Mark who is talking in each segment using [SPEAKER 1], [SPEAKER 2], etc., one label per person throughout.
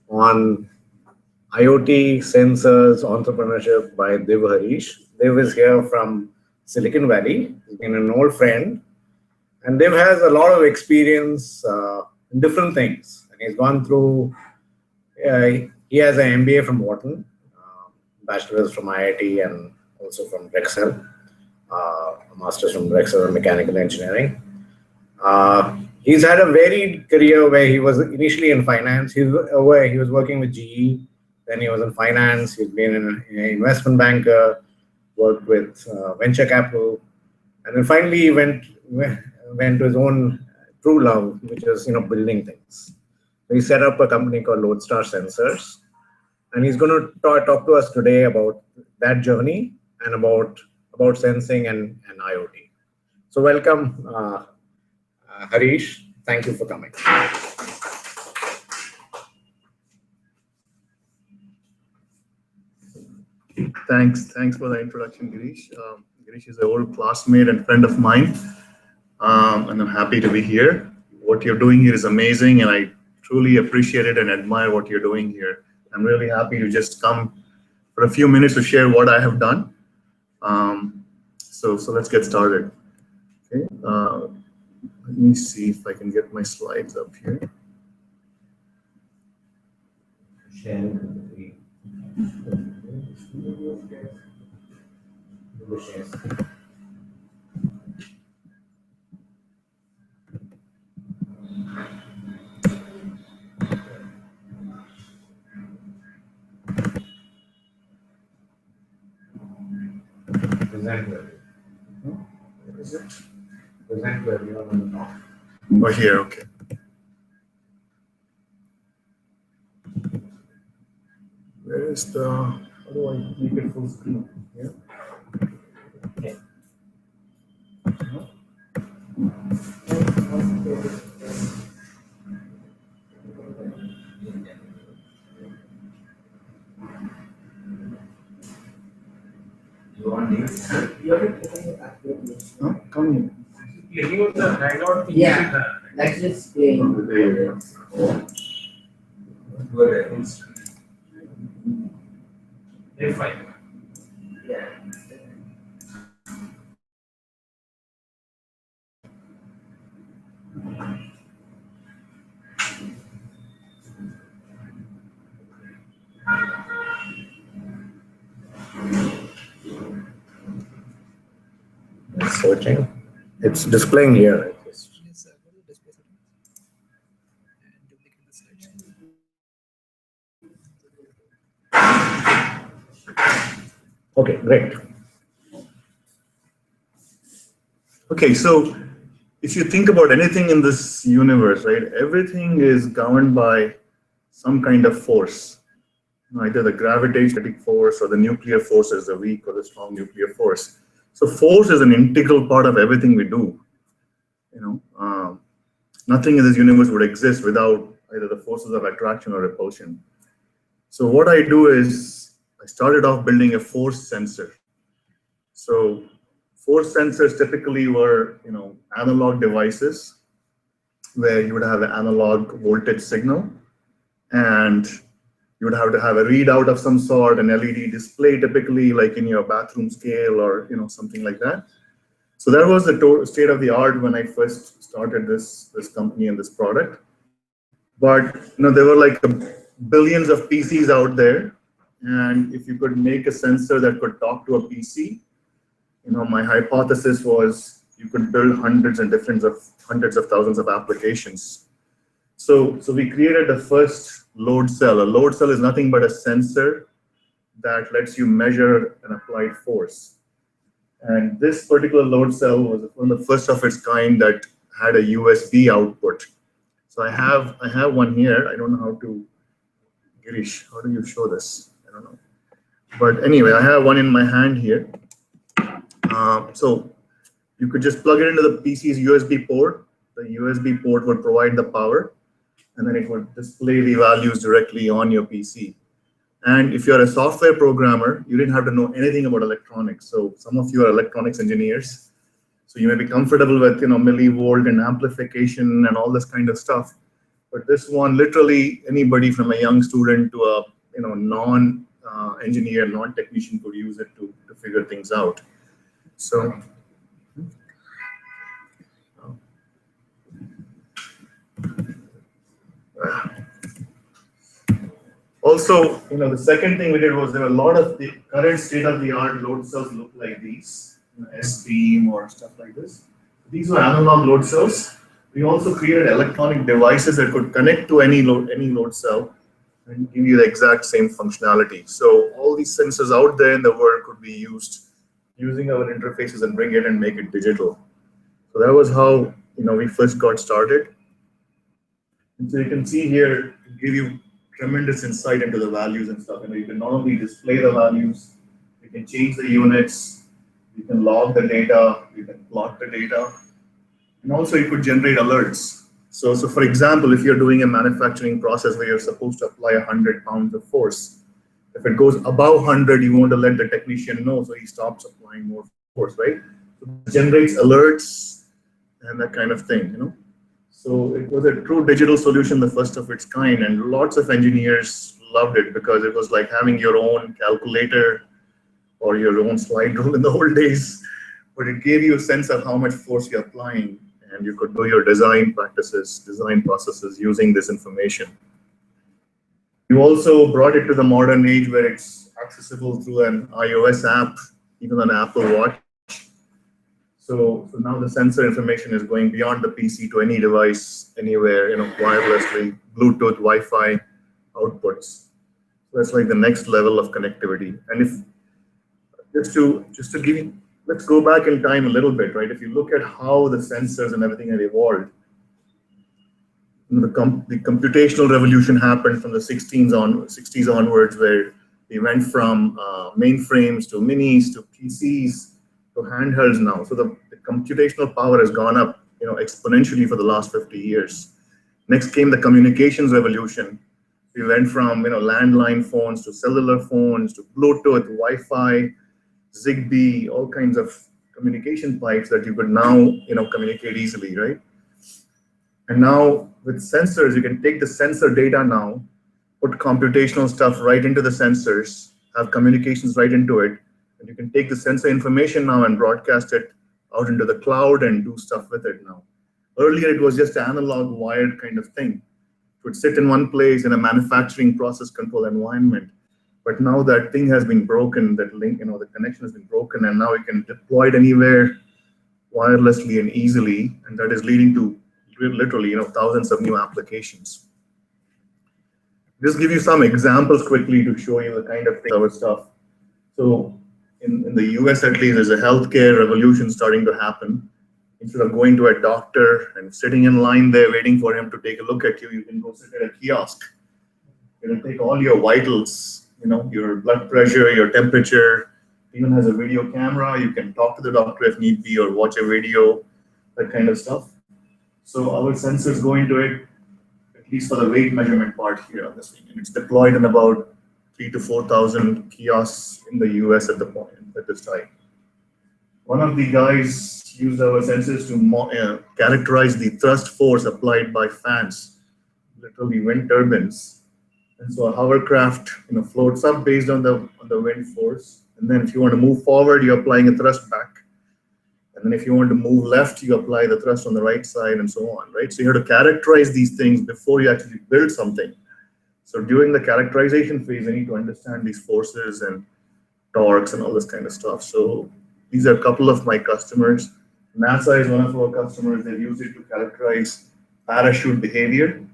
[SPEAKER 1] on IoT sensors entrepreneurship by Div Harish. Div is here from Silicon Valley. He's been an old friend, and Div has a lot of experience in different things. And he's gone through. He has an MBA from Wharton, bachelor's from IIT, and also from Drexel, a master's from Drexel in mechanical engineering. He's had a varied career where he was initially in finance. He was working with GE. Then he was in finance. He's been an investment banker, worked with venture capital, and then finally he went to his own true love, which is building things. So he set up a company called Loadstar Sensors, and he's going to talk to us today about that journey and about sensing and IoT. So welcome, Harish. Thank you for coming.
[SPEAKER 2] Thanks for the introduction, Girish. Girish is an old classmate and friend of mine, and I'm happy to be here. What you're doing here is amazing, and I truly appreciate it and admire what you're doing here. I'm really happy to just come for a few minutes to share what I have done. So let's get started. Okay. Let me see if I can get my slides up here.
[SPEAKER 1] Present where? What is it? Present where you are on the top.
[SPEAKER 2] Oh, here, okay. Where is the? How do I make it full screen? Yeah.
[SPEAKER 1] Okay. You want this? You have to
[SPEAKER 2] Huh? Come here.
[SPEAKER 1] clicking on the hangout thing.
[SPEAKER 3] Yeah, that's just playing.
[SPEAKER 1] They're fine.
[SPEAKER 3] Yeah.
[SPEAKER 1] It's searching. It's displaying here. Okay, great.
[SPEAKER 2] Okay, so if you think about anything in this universe, right, everything is governed by some kind of force. Either the gravitational force or the nuclear force is the weak or the strong nuclear force. So force is an integral part of everything we do. Nothing in this universe would exist without either the forces of attraction or repulsion. So what I do is I started off building a force sensor. So force sensors typically were, analog devices where you would have an analog voltage signal, and you would have to have a readout of some sort, an LED display, typically like in your bathroom scale or something like that. So that was the state of the art when I first started this company and this product. But there were like billions of PCs out there, and if you could make a sensor that could talk to a PC, my hypothesis was you could build hundreds of thousands of applications. So we created the first load cell. A load cell is nothing but a sensor that lets you measure an applied force. And this particular load cell was one of the first of its kind that had a USB output. So I have one here. I don't know how to, Girish, how do you show this? I don't know. But anyway, I have one in my hand here. So you could just plug it into the PC's USB port. The USB port would provide the power, and then it would display the values directly on your PC. And if you're a software programmer, you didn't have to know anything about electronics. So some of you are electronics engineers, so you may be comfortable with millivolt and amplification and all this kind of stuff. But this one, literally anybody from a young student to a non-engineer, non-technician could use it to figure things out. So. Also, the second thing we did was there were a lot of the current state-of-the-art load cells look like these, S-beam or stuff like this. These were analog load cells. We also created electronic devices that could connect to any load cell and give you the exact same functionality. So all these sensors out there in the world could be used using our interfaces and bring it and make it digital. So that was how we first got started. And so you can see here, give you tremendous insight into the values and stuff. You can not only display the values, you can change the units, you can log the data, you can plot the data, and also you could generate alerts. So for example, if you're doing a manufacturing process where you're supposed to apply 100 pounds of force, if it goes above 100, you want to let the technician know so he stops applying more force, right? So it generates alerts and that kind of thing, So it was a true digital solution, the first of its kind, and lots of engineers loved it because it was like having your own calculator or your own slide rule in the old days, but it gave you a sense of how much force you're applying, and you could do your design practices, design processes using this information. You also brought it to the modern age where it's accessible through an iOS app, even on Apple Watch. So now the sensor information is going beyond the PC to any device, anywhere, wirelessly, Bluetooth, Wi-Fi outputs. So that's like the next level of connectivity. And if just to give you, let's go back in time a little bit, right? If you look at how the sensors and everything had evolved, the computational revolution happened from the 60s onwards, where we went from mainframes to minis to PCs to handhelds now. So the computational power has gone up, exponentially for the last 50 years. Next came the communications revolution. We went from landline phones to cellular phones to Bluetooth, Wi-Fi, Zigbee, all kinds of communication pipes that you could now communicate easily, right? And now with sensors, you can take the sensor data now, put computational stuff right into the sensors, have communications right into it, and you can take the sensor information now and broadcast it out into the cloud and do stuff with it now. Earlier, it was just an analog wired kind of thing. It would sit in one place in a manufacturing process control environment. But now that thing has been broken, that link, the connection has been broken, and now we can deploy it anywhere wirelessly and easily, and that is leading to literally, thousands of new applications. Just give you some examples quickly to show you the kind of thing, our stuff. So in the US at least, there's a healthcare revolution starting to happen. Instead of going to a doctor and sitting in line there waiting for him to take a look at you, you can go sit at a kiosk. It'll take all your vitals, your blood pressure, your temperature, even has a video camera. You can talk to the doctor if need be or watch a video, that kind of stuff. So our sensors go into it, at least for the weight measurement part here on this thing. And it's deployed in about 3,000 to 4,000 kiosks in the US at this time. One of the guys used our sensors to characterize the thrust force applied by fans, literally wind turbines. And so a hovercraft, floats up based on the wind force. And then if you want to move forward, you're applying a thrust back. And then if you want to move left, you apply the thrust on the right side and so on, right? So you have to characterize these things before you actually build something. So during the characterization phase, you need to understand these forces and torques and all this kind of stuff. So these are a couple of my customers. NASA is one of our customers. They've used it to characterize parachute behavior,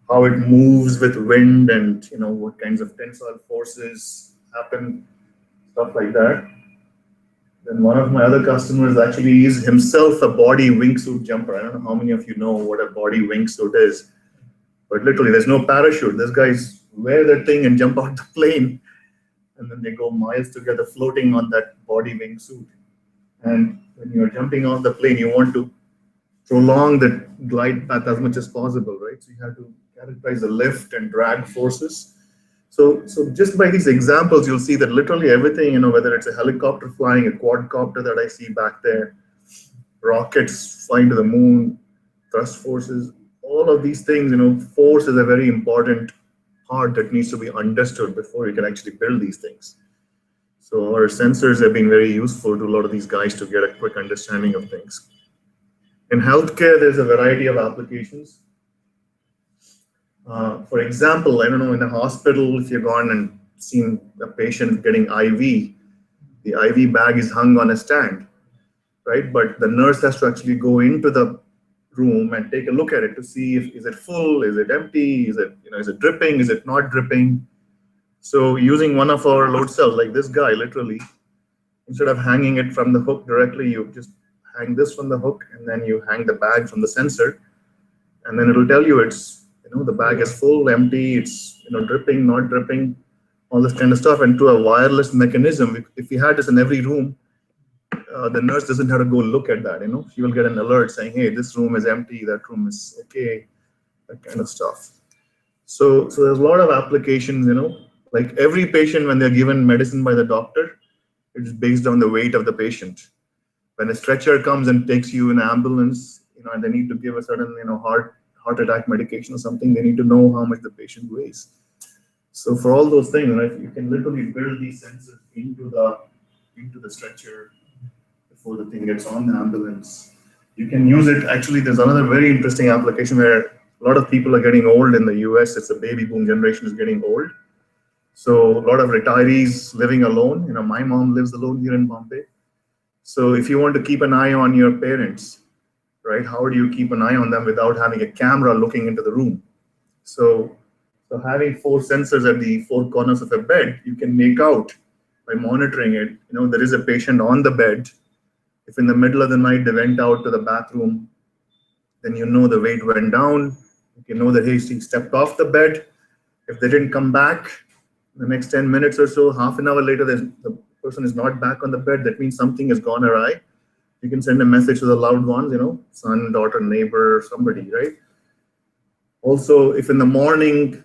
[SPEAKER 2] how it moves with wind and, what kinds of tensile forces happen, stuff like that. Then one of my other customers actually is himself a body wingsuit jumper. I don't know how many of you know what a body wingsuit is, but literally there's no parachute. These guys wear that thing and jump out the plane, and then they go miles together floating on that body wingsuit. And when you're jumping off the plane, you want to prolong the glide path as much as possible, right? So you have to characterize the lift and drag forces. So just by these examples, you'll see that literally everything, whether it's a helicopter flying, a quadcopter that I see back there, rockets flying to the moon, thrust forces, all of these things, force is a very important part that needs to be understood before you can actually build these things. So our sensors have been very useful to a lot of these guys to get a quick understanding of things. In healthcare, there's a variety of applications. For example, I don't know, in a hospital, if you've gone and seen a patient getting IV, the IV bag is hung on a stand, right? But the nurse has to actually go into the room and take a look at it to see if is it full, is it empty, is it dripping, is it not dripping. So using one of our load cells, like this guy, literally, instead of hanging it from the hook directly, you just hang this from the hook, and then you hang the bag from the sensor, and then it'll tell you it's the bag is full, empty, it's dripping, not dripping, all this kind of stuff. And through a wireless mechanism, if we had this in every room, the nurse doesn't have to go look at that. She will get an alert saying, hey, this room is empty, that room is okay, that kind of stuff. So there's a lot of applications. Like every patient, when they're given medicine by the doctor, it's based on the weight of the patient. When a stretcher comes and takes you in an ambulance, and they need to give a certain heart attack medication or something, they need to know how much the patient weighs. So for all those things, you can literally build these sensors into the stretcher before the thing gets on the ambulance. You can use it. Actually, there's another very interesting application where a lot of people are getting old in the US. It's a baby boom generation is getting old. So a lot of retirees living alone. My mom lives alone here in Bombay. So if you want to keep an eye on your parents, right, how do you keep an eye on them without having a camera looking into the room? So having 4 sensors at the 4 corners of a bed, you can make out by monitoring it. There is a patient on the bed. If in the middle of the night they went out to the bathroom, then the weight went down. You can know that he stepped off the bed. If they didn't come back the next 10 minutes or so, half an hour later, the person is not back on the bed. That means something has gone awry. You can send a message to the loved ones, son, daughter, neighbor, somebody, right? Also, if in the morning,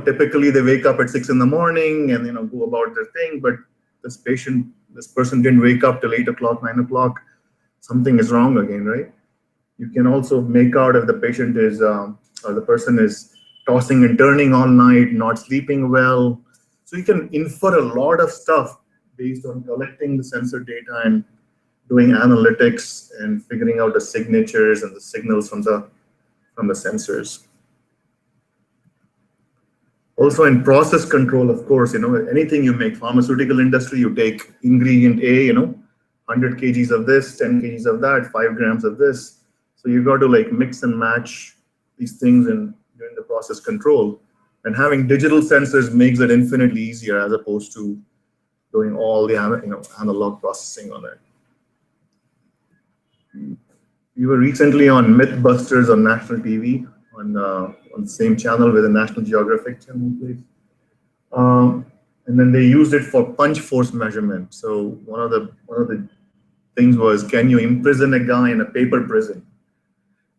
[SPEAKER 2] typically they wake up at 6 in the morning and, go about their thing, but this person didn't wake up till 8 o'clock, 9 o'clock, something is wrong again, right? You can also make out if the patient is, or the person is tossing and turning all night, not sleeping well. So you can infer a lot of stuff based on collecting the sensor data and doing analytics and figuring out the signatures and the signals from the sensors. Also in process control, of course, anything you make, pharmaceutical industry, you take ingredient A, 100 kgs of this, 10 kgs of that, 5 grams of this. So you got to mix and match these things and during the process control. And having digital sensors makes it infinitely easier as opposed to doing all the analog processing on it. We were recently on Mythbusters on national TV on the same channel with the National Geographic channel, please. And then they used it for punch force measurement. So one of the things was, can you imprison a guy in a paper prison?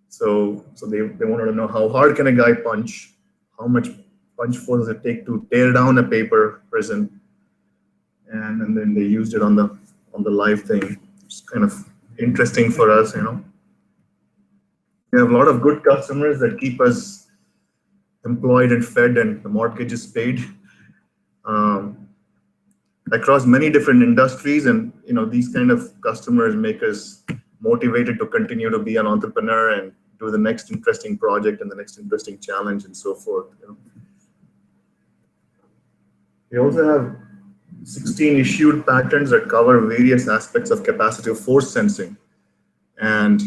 [SPEAKER 2] So they wanted to know how hard can a guy punch, how much punch force does it take to tear down a paper prison, and then they used it on the live thing. It's kind of interesting for us, We have a lot of good customers that keep us employed and fed, and the mortgage is paid across many different industries. And these kind of customers make us motivated to continue to be an entrepreneur and do the next interesting project and the next interesting challenge and so forth. We also have 16 issued patents that cover various aspects of capacitive force sensing. And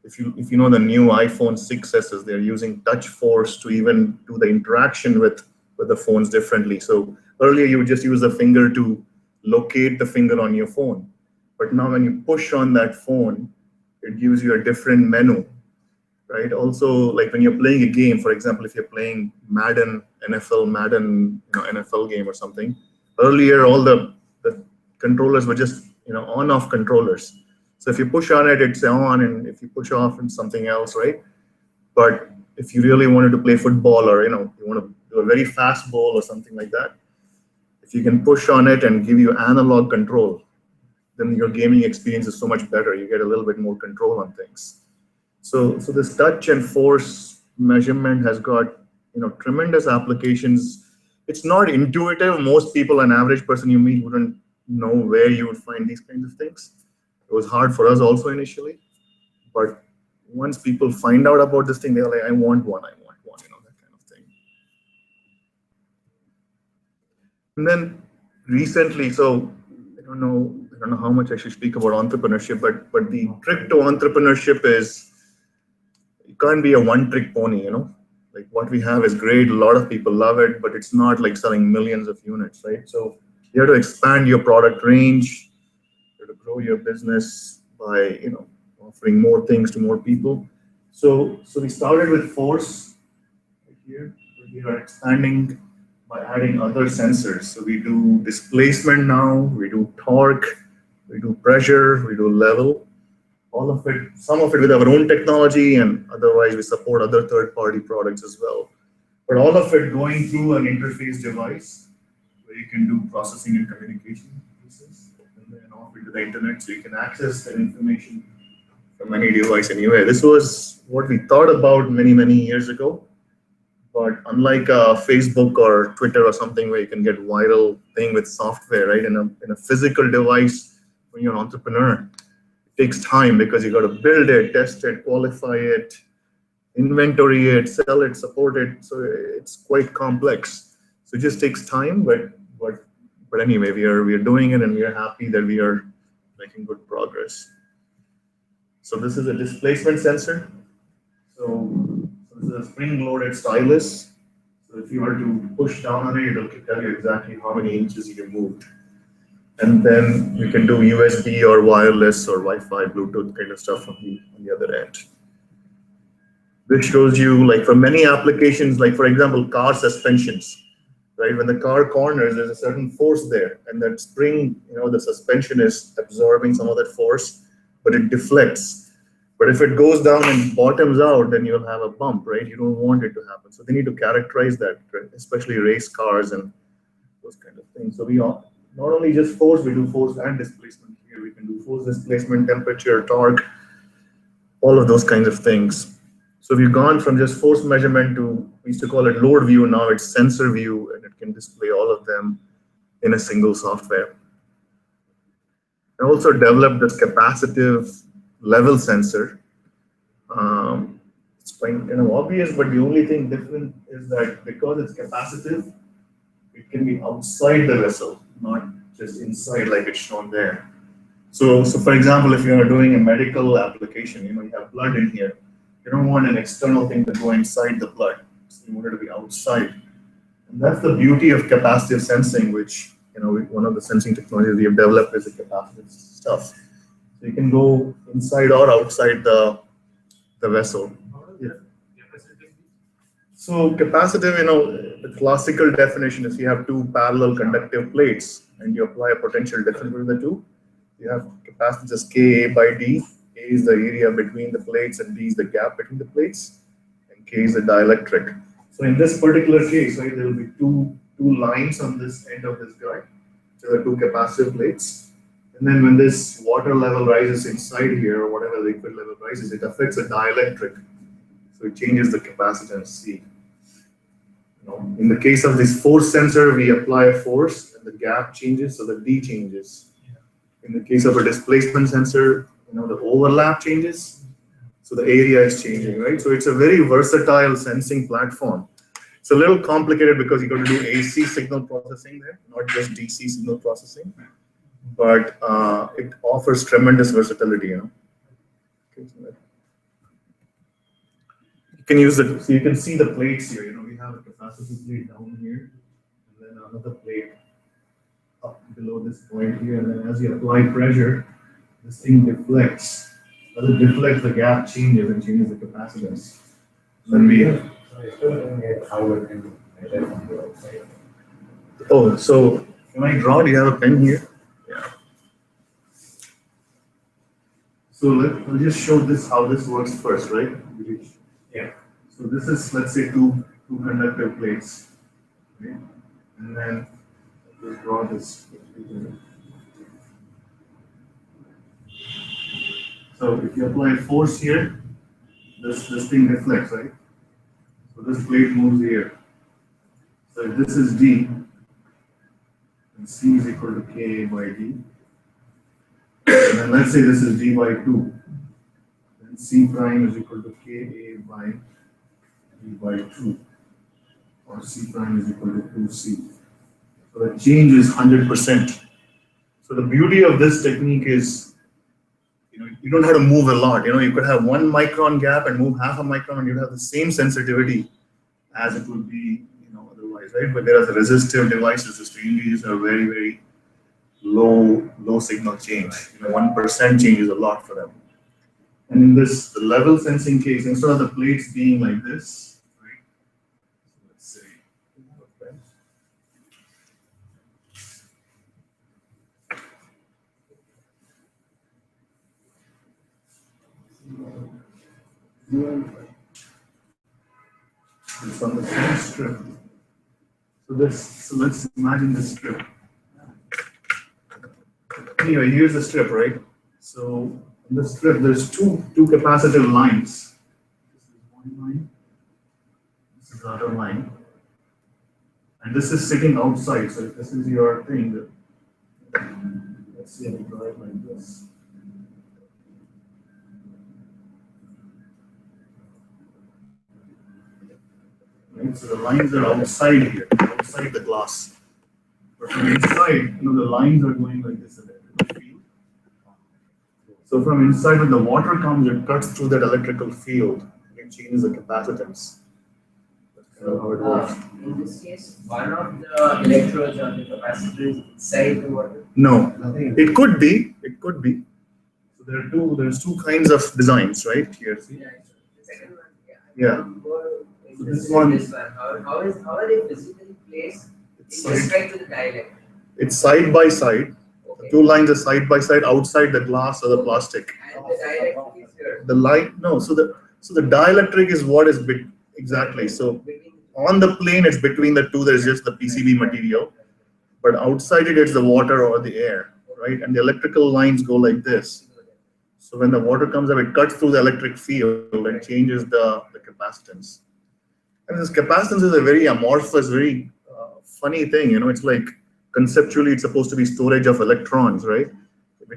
[SPEAKER 2] if you know the new iPhone 6s, they're using touch force to even do the interaction with the phones differently. So earlier you would just use the finger to locate the finger on your phone. But now when you push on that phone, it gives you a different menu, right? Also, like when you're playing a game, for example, if you're playing Madden, NFL game or something, earlier all the controllers were just on-off controllers. So if you push on it, it's on, and if you push off, it's something else, right? But if you really wanted to play football, or you want to do a very fast ball or something like that, if you can push on it and give you analog control, then your gaming experience is so much better. You get a little bit more control on things. So this touch and force measurement has got tremendous applications. It's not intuitive. Most people, an average person you meet, wouldn't know where you would find these kinds of things. It was hard for us also initially, but once people find out about this thing, they're like, I want one, that kind of thing. And then recently, so I don't know how much I should speak about entrepreneurship, but the trick to entrepreneurship is you can't be a one-trick pony, Like what we have is great, a lot of people love it, but it's not like selling millions of units, right? So you have to expand your product range, you have to grow your business by, offering more things to more people. So we started with force right here. We are expanding by adding other sensors. So we do displacement now, we do torque, we do pressure, we do level. All of it, some of it with our own technology, and otherwise we support other third-party products as well. But all of it going through an interface device where you can do processing and communication pieces, and then off into the internet, so you can access that information from any device anywhere. This was what we thought about many years ago. But unlike Facebook or Twitter or something where you can get viral thing with software, right? In a physical device, when you're an entrepreneur, takes time because you got to build it, test it, qualify it, inventory it, sell it, support it. So it's quite complex. So it just takes time, but anyway, we are doing it, and we are happy that we are making good progress. So this is a displacement sensor. So this is a spring-loaded stylus. So if you were to push down on it, it'll tell you exactly how many inches you moved. And then we can do USB or wireless or Wi-Fi, Bluetooth kind of stuff on the other end. This shows you, like, for many applications, like for example, car suspensions, right? When the car corners, there's a certain force there, and that spring, the suspension is absorbing some of that force, but it deflects. But if it goes down and bottoms out, then you'll have a bump, right? You don't want it to happen. So they need to characterize that, right? Especially race cars and those kind of things. So we not only just force, we do force and displacement here. We can do force, displacement, temperature, torque, all of those kinds of things. So we've gone from just force measurement to, we used to call it load view, now it's sensor view, and it can display all of them in a single software. I also developed this capacitive level sensor. It's kind of obvious, but the only thing different is that because it's capacitive, it can be outside the vessel, not just inside like it's shown there. So for example, if you're doing a medical application, you have blood in here. You don't want an external thing to go inside the blood. So you want it to be outside. And that's the beauty of capacitive sensing, which, one of the sensing technologies we have developed is the capacitive stuff. So you can go inside or outside the vessel. Yeah. So capacitive, the classical definition is you have two parallel conductive plates and you apply a potential difference between the two. You have capacitance as Ka by D. A is the area between the plates and D is the gap between the plates, and K is the dielectric. So in this particular case, right, there will be two lines on this end of this guy, which are the two capacitive plates. And then when this water level rises inside here, or whatever the liquid level rises, it affects the dielectric. So it changes the capacitance C. In the case of this force sensor, we apply a force and the gap changes, so the D changes. In the case of a displacement sensor, the overlap changes, so the area is changing, right? So it's a very versatile sensing platform. It's a little complicated because you got to do AC signal processing there, not just DC signal processing, but it offers tremendous versatility. Okay, so you can use it. So you can see the plates here. We have a capacitive plate down here, and then another plate up below this point here, and then as you apply pressure, this thing deflects. As it deflects, the gap changes and changes the capacitance. Then we have. Oh, so can I draw? Do you have a pen here? Yeah. So I'll just show this how this works first, right? Yeah. So this is, let's say, two conductive plates, okay? And then we'll draw this. So if you apply force here, this thing deflects, right? So this plate moves here. So if this is D, then C is equal to Ka by D. And then let's say this is D by 2. Then C prime is equal to Ka by D by 2. Or C prime is equal to 2C. So the change is 100%. So the beauty of this technique is, you don't have to move a lot. You could have 1 micron gap and move half a micron, and you'd have the same sensitivity as it would be, otherwise, right? But there are resistive devices. The strain gauges are very, very low signal change. 1% change is a lot for them. And in this, the level sensing case, instead of the plates being like this, right? So let's say. It's on the same strip. So let's imagine this strip. Anyway, here's the strip, right? So in this strip, there's two capacitive lines. This is one line. This is the other line. And this is sitting outside. So if this is your thing, let's say I draw it like this. Right? So the lines are outside here, outside the glass. But from inside, the lines are going like this electrical field. So from inside, when the water comes, it cuts through that electrical field. It changes the capacitance. That's kind of how it works.
[SPEAKER 3] In this case, one of the electrodes or the capacitor is inside the water?
[SPEAKER 2] No, it could be. It could be. So there's two kinds of designs, right? Here, see?
[SPEAKER 3] Yeah, the second one,
[SPEAKER 2] Yeah.
[SPEAKER 3] So
[SPEAKER 2] this one-
[SPEAKER 3] how are they physically placed
[SPEAKER 2] It's
[SPEAKER 3] in respect to the dielectric?
[SPEAKER 2] It's side by side. The
[SPEAKER 3] Okay.
[SPEAKER 2] two lines are side by side outside the glass or the plastic.
[SPEAKER 3] And the dielectric is here.
[SPEAKER 2] The line, no. So the dielectric is what is exactly. So
[SPEAKER 3] Between
[SPEAKER 2] on the plane, it's between the two. There's just the PCB material, but outside it, it's the water or the air, right? And the electrical lines go like this. So when the water comes up, it cuts through the electric field and changes the capacitance. And this capacitance is a very amorphous, very funny thing. It's like conceptually, it's supposed to be storage of electrons, right?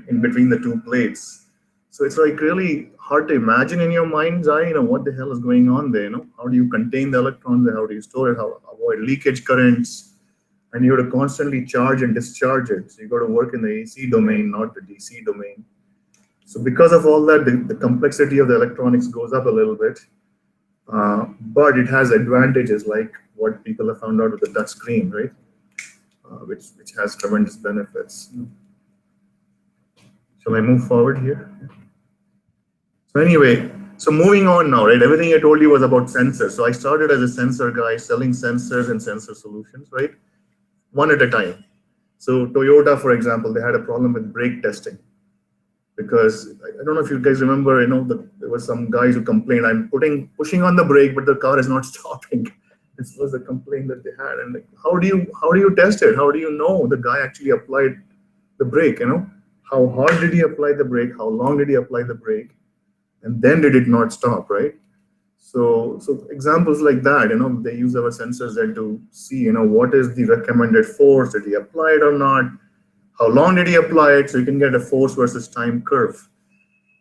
[SPEAKER 2] In between the two plates. So it's like really hard to imagine in your mind's eye, what the hell is going on there, How do you contain the electrons there? How do you store it? How avoid leakage currents? And you have to constantly charge and discharge it. So you got to work in the AC domain, not the DC domain. So because of all that, the complexity of the electronics goes up a little bit. But it has advantages like what people have found out with the touch screen, right? Which has tremendous benefits. Shall I move forward here? So anyway, so moving on now, right? Everything I told you was about sensors. So I started as a sensor guy selling sensors and sensor solutions, right? One at a time. So Toyota, for example, they had a problem with brake testing. Because I don't know if you guys remember, there were some guys who complained, I'm pushing on the brake, but the car is not stopping. This was the complaint that they had. And how do you test it? How do you know the guy actually applied the brake? How hard did he apply the brake? How long did he apply the brake? And then did it not stop, right? So examples like that, they use our sensors there to see, what is the recommended force? Did he apply it or not? How long did he apply it? So you can get a force versus time curve,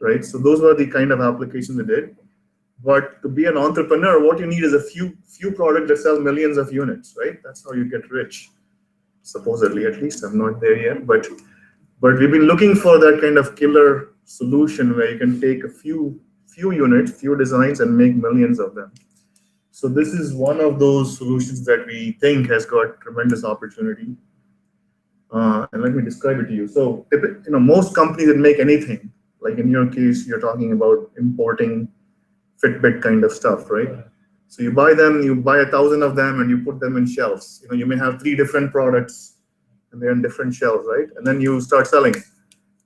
[SPEAKER 2] right? So those were the kind of applications they did. But to be an entrepreneur, what you need is a few products that sell millions of units, right? That's how you get rich, supposedly. At least I'm not there yet, but we've been looking for that kind of killer solution where you can take a few units, few designs, and make millions of them. So this is one of those solutions that we think has got tremendous opportunity. And let me describe it to you. So, most companies that make anything, like in your case, you're talking about importing Fitbit kind of stuff, right? So you buy 1,000 of them and you put them in shelves. You may have 3 different products and they're in different shelves, right? And then you start selling.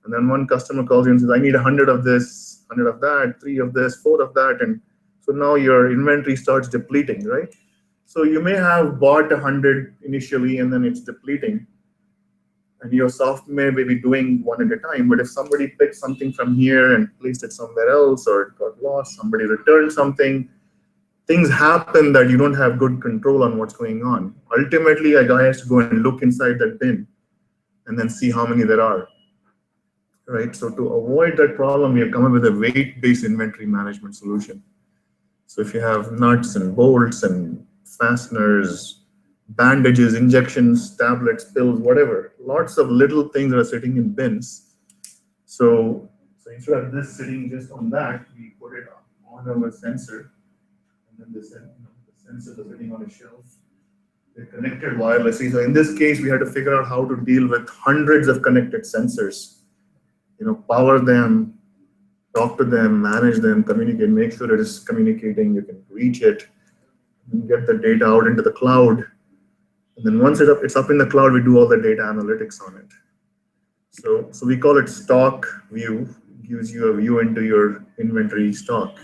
[SPEAKER 2] And then one customer calls you and says, I need 100 of this, 100 of that, 3 of this, 4 of that. And so now your inventory starts depleting, right? So you may have bought 100 initially and then it's depleting. And your software may be doing one at a time. But if somebody picked something from here and placed it somewhere else, or it got lost, somebody returned something, things happen that you don't have good control on what's going on. Ultimately, a guy has to go and look inside that bin and then see how many there are. Right. So to avoid that problem, we have come up with a weight-based inventory management solution. So if you have nuts and bolts and fasteners, bandages, injections, tablets, pills, whatever, lots of little things that are sitting in bins. So instead of this sitting just on that, we put it on our sensor, and then the sensors are sitting on a shelf. They're connected wirelessly. So in this case, we had to figure out how to deal with hundreds of connected sensors. Power them, talk to them, manage them, communicate, make sure it is communicating, you can reach it, and get the data out into the cloud. And then once it's up in the cloud, we do all the data analytics on it. So we call it stock view. It gives you a view into your inventory stock.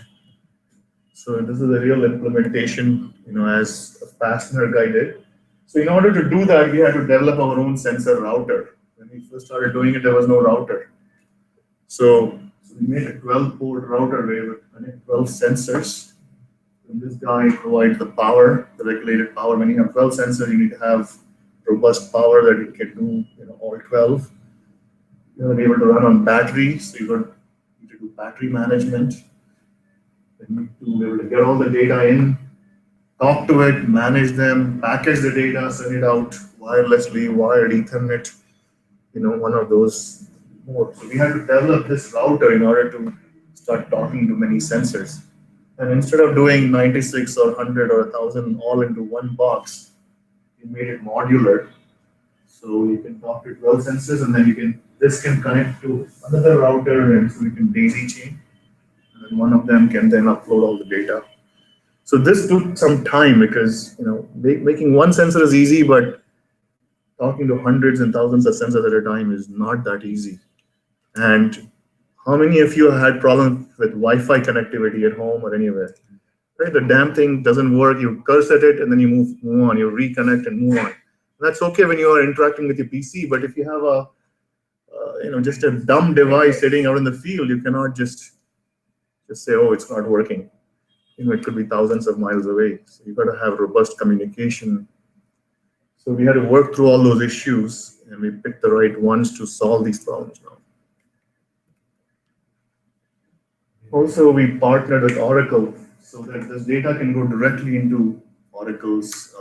[SPEAKER 2] So this is a real implementation, as a fastener guy did. So in order to do that, we had to develop our own sensor router. When we first started doing it, there was no router. So we made a 12-port router where we connect 12 sensors. And this guy provides the power, the regulated power. When you have 12 sensors, you need to have robust power that you can do, all 12. You want to be able to run on battery, so you need to do battery management. You need to be able to get all the data in, talk to it, manage them, package the data, send it out wirelessly, wired Ethernet, one of those. So we had to develop this router in order to start talking to many sensors. And instead of doing 96 or 100 or 1,000 all into one box, we made it modular. So you can talk to 12 sensors, and then this can connect to another router, and so we can daisy chain. And then one of them can then upload all the data. So this took some time because making one sensor is easy, but talking to hundreds and thousands of sensors at a time is not that easy. And how many of you had problems with Wi-Fi connectivity at home or anywhere? Right, the damn thing doesn't work. You curse at it, and then you move on. You reconnect and move on. That's okay when you are interacting with your PC, but if you have just a dumb device sitting out in the field, you cannot just say, oh, it's not working. It could be thousands of miles away. So you've got to have robust communication. So we had to work through all those issues, and we picked the right ones to solve these problems now. Also, we partnered with Oracle so that this data can go directly into Oracle's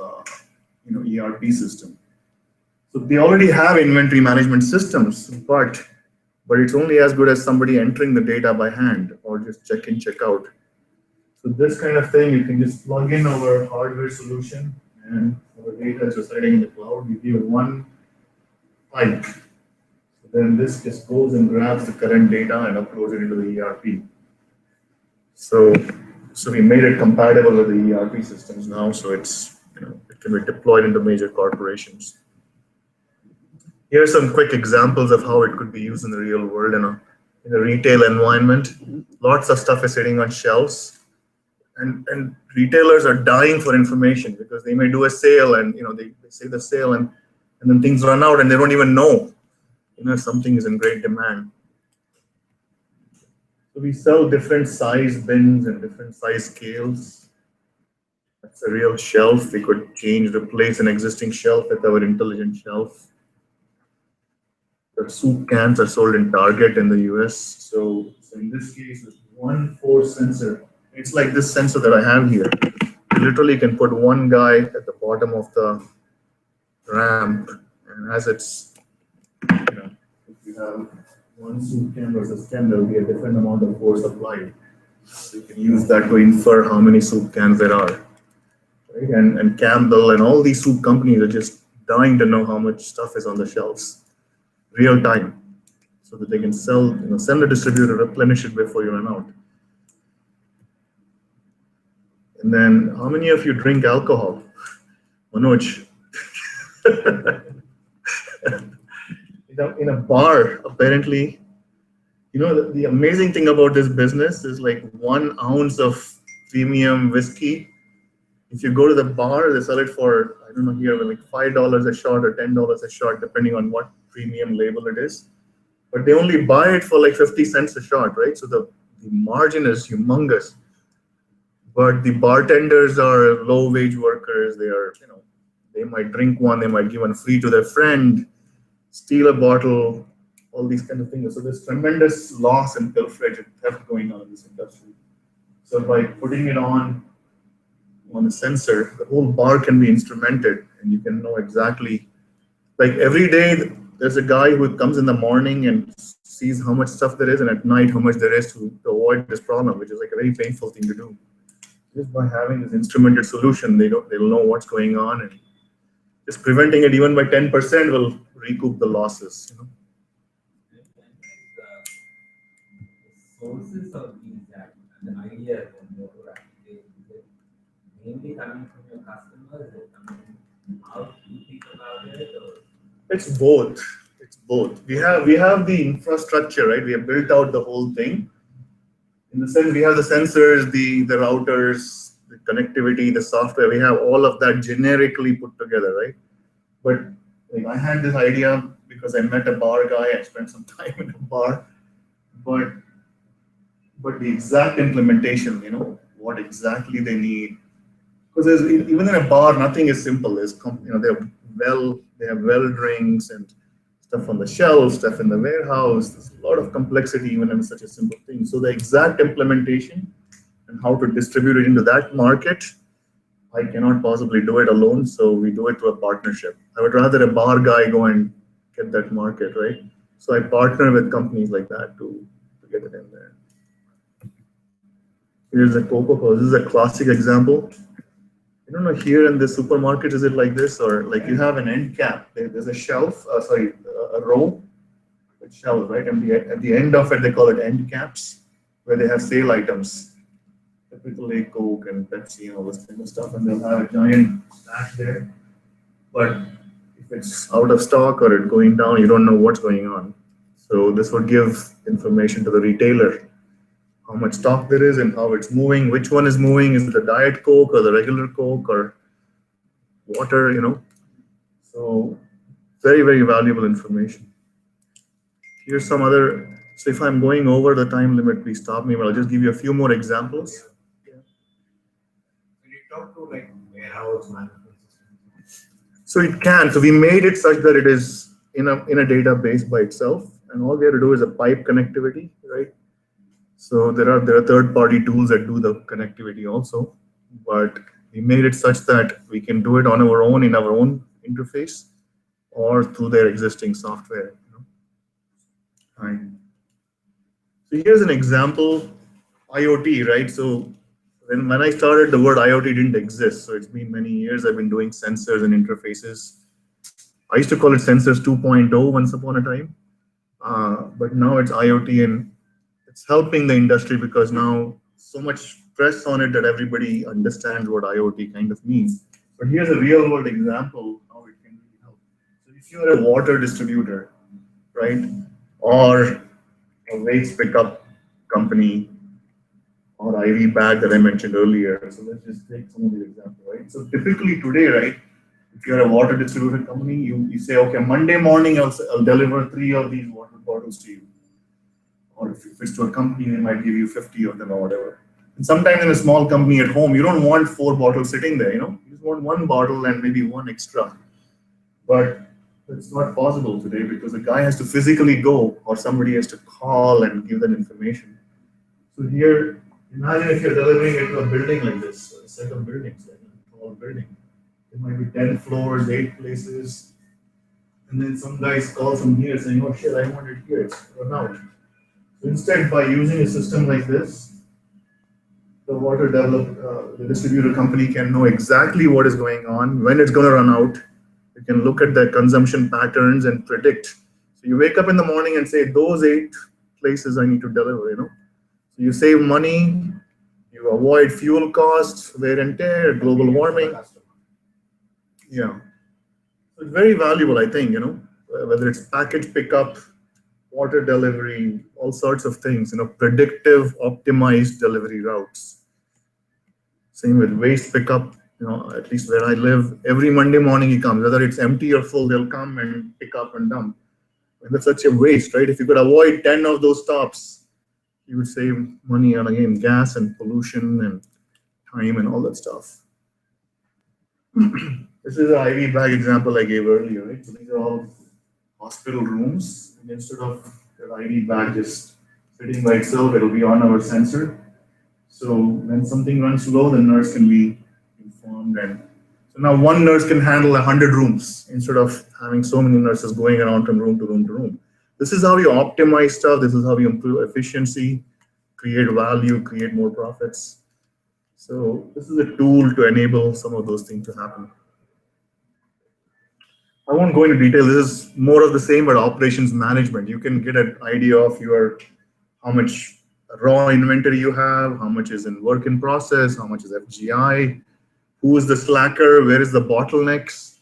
[SPEAKER 2] ERP system. So they already have inventory management systems, but it's only as good as somebody entering the data by hand or just check in, check out. So this kind of thing, you can just plug in our hardware solution, and our data is residing in the cloud. You give one pipe. So then this just goes and grabs the current data and uploads it into the ERP. So we made it compatible with the ERP systems now, so it can be deployed into major corporations. Here are some quick examples of how it could be used in the real world in a retail environment. Lots of stuff is sitting on shelves, and retailers are dying for information because they may do a sale, and they say the sale, and then things run out, and they don't even know something is in great demand. So we sell different size bins and different size scales. That's a real shelf. We could replace an existing shelf with our intelligent shelf. The soup cans are sold in Target in the US. So in this case, with one force sensor, it's like this sensor that I have here. You literally can put one guy at the bottom of the ramp, and as it's, if you have one soup can versus 10, there will be a different amount of force applied. So you can use that to infer how many soup cans there are. Right? And Campbell and all these soup companies are just dying to know how much stuff is on the shelves, real time, so that they can sell, send the distributor, replenish it before you run out. And then, how many of you drink alcohol? Manoj. In a bar, apparently, the amazing thing about this business is like 1 ounce of premium whiskey. If you go to the bar, they sell it for, I don't know, here, like $5 a shot or $10 a shot, depending on what premium label it is. But they only buy it for like 50 cents a shot, right? So the margin is humongous. But the bartenders are low-wage workers. They are, they might drink one, they might give one free to their friend, steal a bottle, all these kind of things. So there's tremendous loss and pilferage and theft going on in this industry. So by putting it on a sensor, the whole bar can be instrumented, and you can know exactly. Like every day, there's a guy who comes in the morning and sees how much stuff there is, and at night how much there is to avoid this problem, which is like a very painful thing to do. Just by having this instrumented solution, they'll know what's going on, and just preventing it even by 10% will recoup the losses.
[SPEAKER 4] The sources of these and the idea of motor applications is mainly coming from your customers, is it coming out you think about it, or?
[SPEAKER 2] It's both. It's both. We have the infrastructure, right? We have built out the whole thing. In the sense, we have the sensors, the routers, the connectivity, the software. We have all of that generically put together, right? But like, I had this idea because I met a bar guy. I spent some time in a bar, but the exact implementation, what exactly they need. Because even in a bar, nothing is simple. There's, they have well drinks and stuff on the shelf, stuff in the warehouse. There's a lot of complexity even in such a simple thing. So the exact implementation and how to distribute it into that market, I cannot possibly do it alone. So we do it through a partnership. I would rather a bar guy go and get that market, right? So I partner with companies like that to get it in there. Here's a Coca-Cola. This is a classic example. I don't know, here in the supermarket, is it like this? Or like you have an end cap. There's a shelf, a row with shelves, right? And at the end of it, they call it end caps, where they have sale items. Typically Coke and Pepsi and all this kind of stuff. And they'll have a giant stack there. But if it's out of stock or it's going down, you don't know what's going on. So this would give information to the retailer, how much stock there is and how it's moving, which one is moving, is it the Diet Coke or the regular Coke or water, So very, very valuable information. Here's some other, so if I'm going over the time limit, please stop me, but I'll just give you a few more examples.
[SPEAKER 1] When you talk to like warehouse management systems.
[SPEAKER 2] So it can, so we made it such that it is in a database by itself, and all we have to do is a pipe connectivity, right? So there are third-party tools that do the connectivity also, but we made it such that we can do it on our own in our own interface or through their existing software. Right. So here's an example, IoT, right? So when I started, the word IoT didn't exist. So it's been many years I've been doing sensors and interfaces. I used to call it Sensors 2.0 once upon a time, but now it's IoT, and it's helping the industry because now so much stress on it that everybody understands what IoT kind of means. But here's a real world example how it can really help. So if you're a water distributor, right, or a waste pickup company or IV bag that I mentioned earlier. So let's just take some of these examples, right? So typically today, right, if you're a water distributor company, you say, okay, Monday morning I'll deliver 3 of these water bottles to you. Or if it's to a company, they might give you 50 of them or whatever. And sometimes in a small company at home, you don't want 4 bottles sitting there, You just want 1 bottle and maybe 1 extra. But it's not possible today because the guy has to physically go or somebody has to call and give that information. So here, imagine if you're delivering it to a building like this, a set of buildings, like a tall building. There might be 10 floors, 8 places. And then some guys call from here saying, oh shit, I want it here, it's run out. So instead, by using a system like this, the distributor company can know exactly what is going on, when it's going to run out. You can look at the consumption patterns and predict. So you wake up in the morning and say, those 8 places I need to deliver, So you save money, you avoid fuel costs, wear and tear, global warming. Yeah. So it's very valuable, I think, whether it's package pickup, water delivery, all sorts of things, predictive, optimized delivery routes. Same with waste pickup, at least where I live, every Monday morning he comes, whether it's empty or full, they'll come and pick up and dump. And that's such a waste, right? If you could avoid 10 of those stops, you would save money on, again, gas and pollution and time and all that stuff. This is an IV bag example I gave earlier, right? So these are all hospital rooms, and instead of the IV bag just sitting by itself, it'll be on our sensor. So when something runs low, the nurse can be informed, and so now one nurse can handle 100 rooms instead of having so many nurses going around from room to room to room. This is how you optimize stuff. This is how you improve efficiency, create value, create more profits. So this is a tool to enable some of those things to happen. I won't go into detail. This is more of the same, but operations management. You can get an idea of your how much raw inventory you have, how much is in work in process, how much is FGI, who is the slacker, where is the bottlenecks.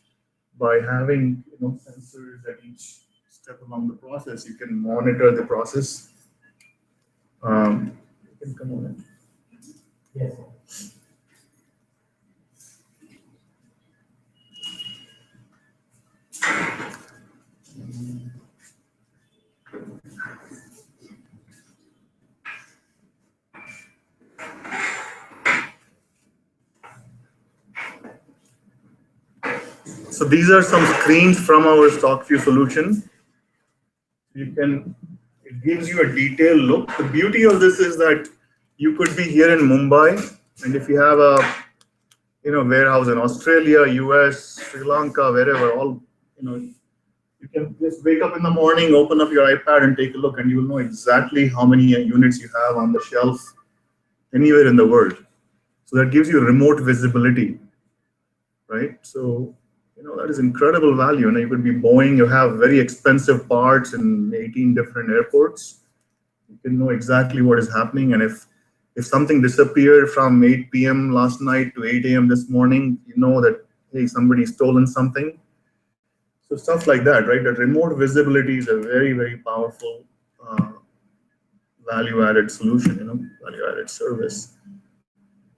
[SPEAKER 2] By having sensors at each step along the process, you can monitor the process. You can come on in.
[SPEAKER 3] Yes.
[SPEAKER 2] So these are some screens from our stock view solution. It gives you a detailed look. The beauty of this is that you could be here in Mumbai, and if you have a warehouse in Australia, US, Sri Lanka, wherever, all you can just wake up in the morning, open up your iPad and take a look, and you will know exactly how many units you have on the shelf anywhere in the world. So that gives you remote visibility, right? So that is incredible value. And you could be Boeing, you have very expensive parts in 18 different airports. You can know exactly what is happening. And if something disappeared from 8 p.m. last night to 8 a.m. this morning, you know that, hey, somebody's stolen something. So stuff like that, right? That remote visibility is a very, very powerful value-added solution, value-added service.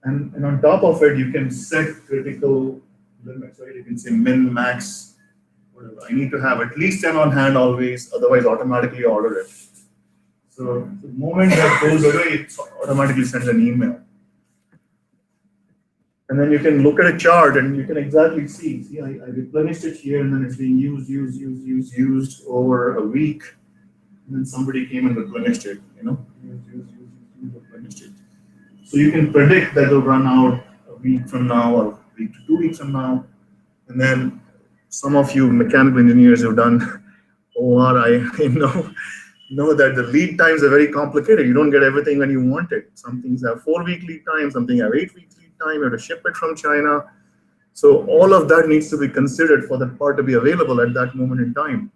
[SPEAKER 2] And on top of it, you can set critical limits, right? You can say min, max, whatever. I need to have at least 10 on hand always, otherwise automatically order it. So the moment that goes away, it automatically sends an email. And then you can look at a chart and you can exactly see, I replenished it here and then it's being used over a week. And then somebody came and replenished it, replenished it. So you can predict that it'll run out a week from now or a week to 2 weeks from now. And then some of you mechanical engineers who've done OR, know that the lead times are very complicated. You don't get everything when you want it. Some things have 4-week lead time, some things have 8-week lead time, you have to ship it from China. So all of that needs to be considered for that part to be available at that moment in time.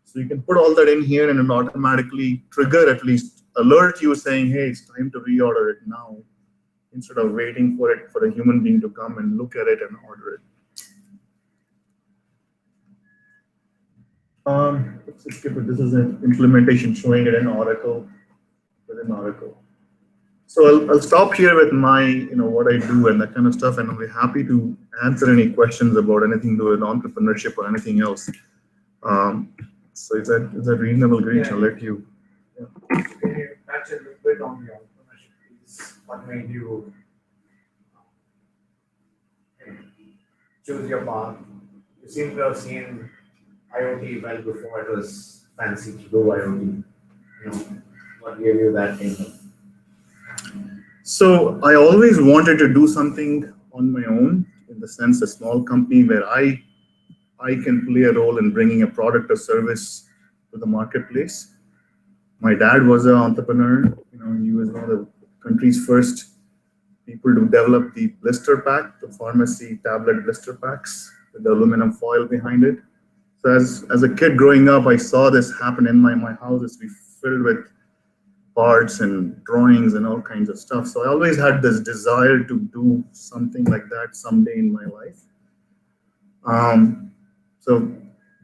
[SPEAKER 2] So you can put all that in here and it automatically trigger, at least alert you saying, hey, it's time to reorder it now, instead of waiting for it for a human being to come and look at it and order it. Let's skip it. This is an implementation showing it in Oracle, within Oracle. So I'll stop here with my, what I do and that kind of stuff, and I'll be happy to answer any questions about anything to do with entrepreneurship or anything else. So is that reasonable, Grinch?
[SPEAKER 1] Yeah.
[SPEAKER 2] I'll let you.
[SPEAKER 1] Yeah. Can you touch a little bit on the entrepreneurship piece? What made you choose your path? You seem to have seen IoT well before it was fancy to do IoT. What gave you that thing?
[SPEAKER 2] So I always wanted to do something on my own, in the sense a small company where I can play a role in bringing a product or service to the marketplace. My dad was an entrepreneur. He was one of the country's first people to develop the blister pack, the pharmacy tablet blister packs with the aluminum foil behind it. So as a kid growing up, I saw this happen in my house. It's filled with parts and drawings and all kinds of stuff. So I always had this desire to do something like that someday in my life.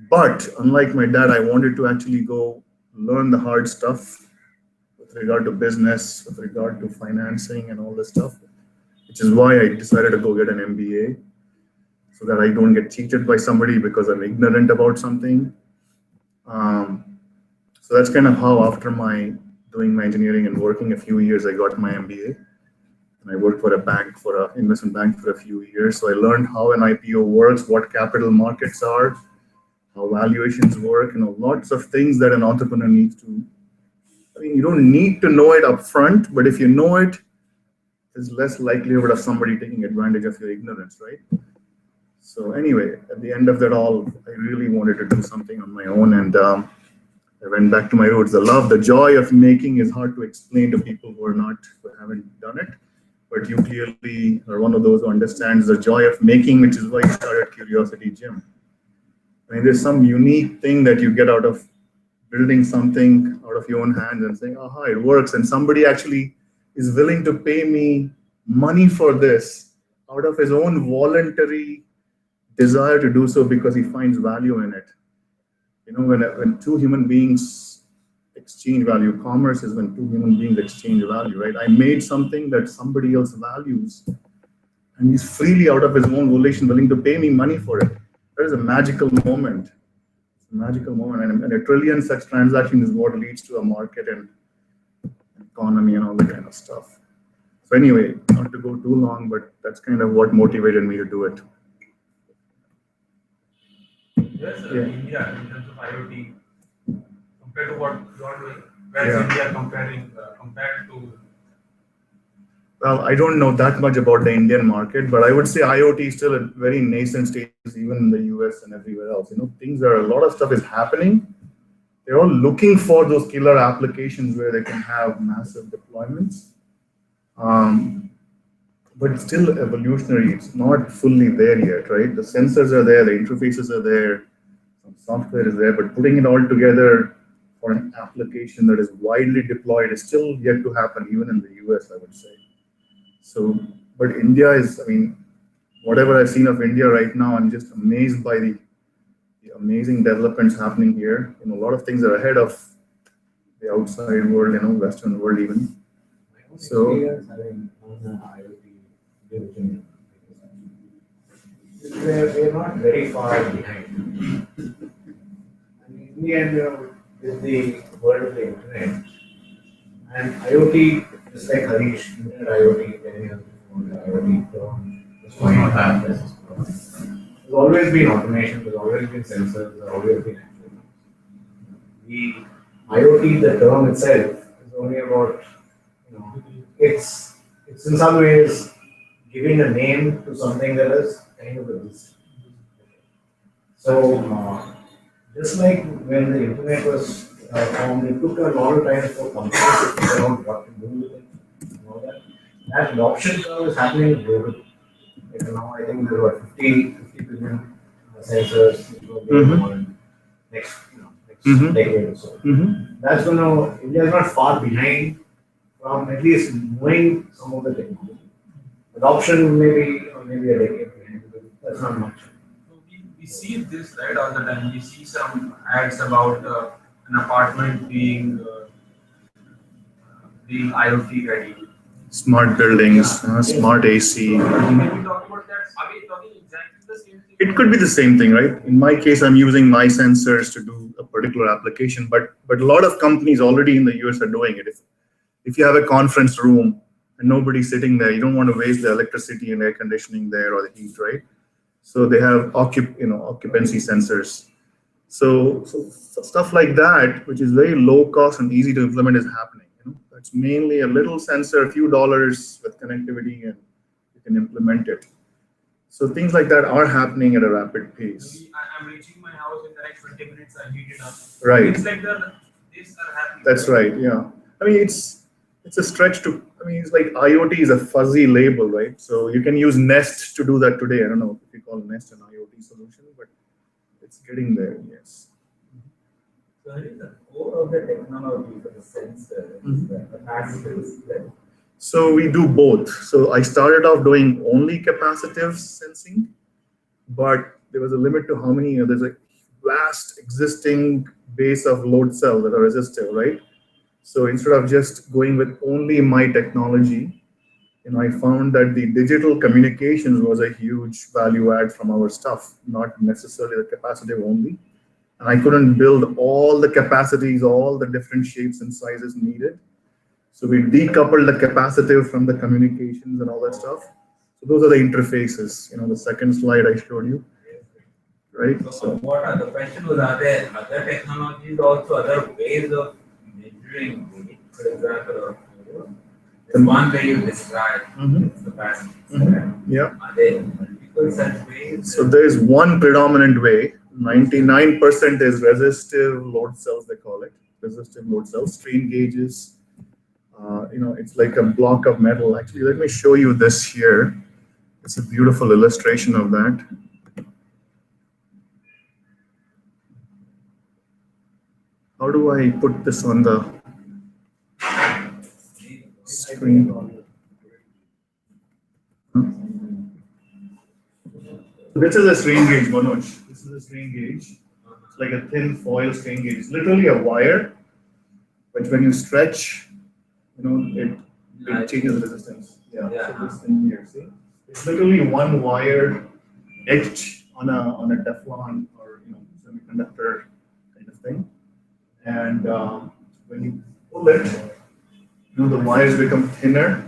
[SPEAKER 2] But unlike my dad, I wanted to actually go learn the hard stuff with regard to business, with regard to financing and all this stuff, which is why I decided to go get an MBA, so that I don't get cheated by somebody because I'm ignorant about something. So that's kind of how, after doing my engineering and working a few years, I got my MBA. And I worked for a bank, for an investment bank for a few years. So I learned how an IPO works, what capital markets are, how valuations work, lots of things that an entrepreneur needs to. I mean, you don't need to know it upfront, but if you know it, there's less likelihood of somebody taking advantage of your ignorance, right? So anyway, at the end of that all, I really wanted to do something on my own, and I went back to my roots. The joy of making is hard to explain to people who haven't done it, but you clearly are one of those who understands the joy of making, which is why you started Curiosity Gym. I mean, there's some unique thing that you get out of building something out of your own hands and saying, aha, it works, and somebody actually is willing to pay me money for this out of his own voluntary desire to do so because he finds value in it. When two human beings exchange value, commerce is when two human beings exchange value, right? I made something that somebody else values, and he's freely out of his own volition willing to pay me money for it. That is a magical moment. It's a magical moment, and a trillion such transactions is what leads to a market and economy and all that kind of stuff. So anyway, not to go too long, but that's kind of what motivated me to do it.
[SPEAKER 5] Yes, India in terms of IoT compared to what you are doing, where is India compared to?
[SPEAKER 2] Well, I don't know that much about the Indian market, but I would say IoT is still at very nascent stages, even in the US and everywhere else. A lot of stuff is happening. They're all looking for those killer applications where they can have massive deployments. But it's still evolutionary. It's not fully there yet, right? The sensors are there, the interfaces are there, some software is there, but putting it all together for an application that is widely deployed is still yet to happen, even in the US, I would say. So, but India is, whatever I've seen of India right now, I'm just amazed by the amazing developments happening here. A lot of things are ahead of the outside world, Western world even. So,
[SPEAKER 1] we're not very far behind. In the end, with the world of the internet and IoT, just like Harish, internet IoT, 10 years before the IoT term was going on that. There's always been automation, there's always been sensors, there's always been actually. The IoT, the term itself, is only about, it's in some ways giving a name to something that is kind of exists. So, just like when the internet was formed, it took a lot of time for companies to figure out what to do with it and all that. That adoption curve is happening globally. Now I think there are 50 billion sensors which will be on next decade or so. That's going to, India is not far behind from at least knowing some of the technology. Adoption maybe a decade behind, but that's not much.
[SPEAKER 5] We see this right all the time. We see some ads about an apartment being IoT ready.
[SPEAKER 2] Smart buildings, smart AC.
[SPEAKER 5] When we talk about that, are we talking exactly the same thing?
[SPEAKER 2] It could be the same thing, right? In my case, I'm using my sensors to do a particular application, but a lot of companies already in the US are doing it. If you have a conference room and nobody's sitting there, you don't want to waste the electricity and air conditioning there or the heat, right? So they have occupancy sensors. So stuff like that, which is very low cost and easy to implement, is happening. It's mainly a little sensor, a few dollars with connectivity, and you can implement it. So things like that are happening at a rapid pace.
[SPEAKER 5] Maybe I'm reaching my house in the next 20 minutes. I heat it up.
[SPEAKER 2] Right.
[SPEAKER 5] Things like these are happening.
[SPEAKER 2] That's right. Yeah. It's a stretch to. It's like IoT is a fuzzy label, right? So you can use Nest to do that today. I don't know if you call Nest an IoT solution, but it's getting there. Yes.
[SPEAKER 4] So what is the core of the technology for the sensor? The capacitive.
[SPEAKER 2] So we do both. So I started off doing only capacitive sensing, but there was a limit to how many. There's a vast existing base of load cells that are resistive, right? So instead of just going with only my technology, I found that the digital communications was a huge value add from our stuff, not necessarily the capacitive only. And I couldn't build all the capacities, all the different shapes and sizes needed. So we decouple the capacitive from the communications and all that stuff. So those are the interfaces. The second slide I showed you, right?
[SPEAKER 4] So what are the question was, are there other technologies also, other ways of measuring weight, for example, the one way you described is capacity.
[SPEAKER 2] Yeah.
[SPEAKER 4] Are there multiple such ways?
[SPEAKER 2] So there is one predominant way. 99% is resistive load cells, they call it. Resistive load cells, strain gauges. It's like a block of metal. Actually, let me show you this here. It's a beautiful illustration of that. How do I put this on the screen? This is a strain gauge, Manoj. This is a strain gauge. It's like a thin foil strain gauge. It's literally a wire, but when you stretch, it changes resistance. Yeah. So this thing here, see, it's literally one wire etched on a Teflon or semiconductor kind of thing, and when you pull it, the wires become thinner.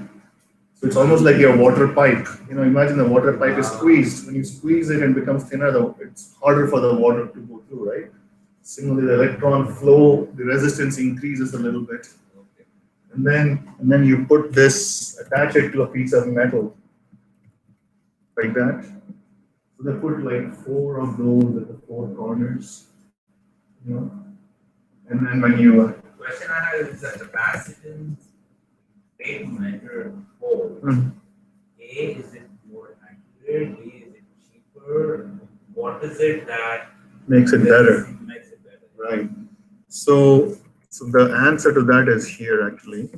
[SPEAKER 2] So it's almost like your water pipe. Imagine the water pipe is squeezed. When you squeeze it and becomes thinner, it's harder for the water to go through, right? Similarly, the electron flow, the resistance increases a little bit. And then you put this, attach it to a piece of metal, like that. So they put like 4 of those at the 4 corners, And then when you
[SPEAKER 4] The question I have is the capacitance rate measure for A, is it more accurate? B, is it cheaper? What is it that
[SPEAKER 2] makes it better.
[SPEAKER 4] makes it better?
[SPEAKER 2] Right. So the answer to that is here actually.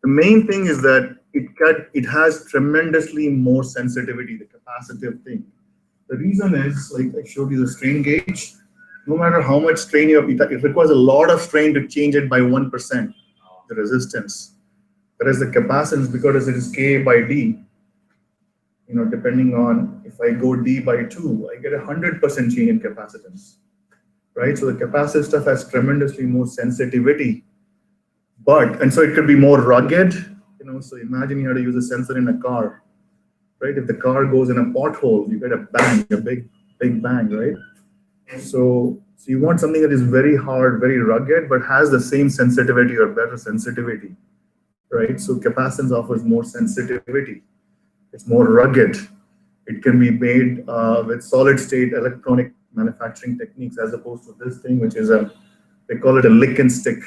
[SPEAKER 2] The main thing is that it has tremendously more sensitivity, the capacitive thing. The reason is, like I showed you the strain gauge, no matter how much strain you have, it requires a lot of strain to change it by 1%, the resistance. Whereas the capacitance, because it is K by D, depending on if I go D by 2, I get 100% change in capacitance, right? So the capacitive stuff has tremendously more sensitivity, and so it could be more rugged, so imagine you have to use a sensor in a car, right? If the car goes in a pothole, you get a bang, a big bang, right? So you want something that is very hard, very rugged, but has the same sensitivity or better sensitivity, right? So capacitance offers more sensitivity. It's more rugged. It can be made with solid state electronic manufacturing techniques as opposed to this thing, which is they call it a lick and stick.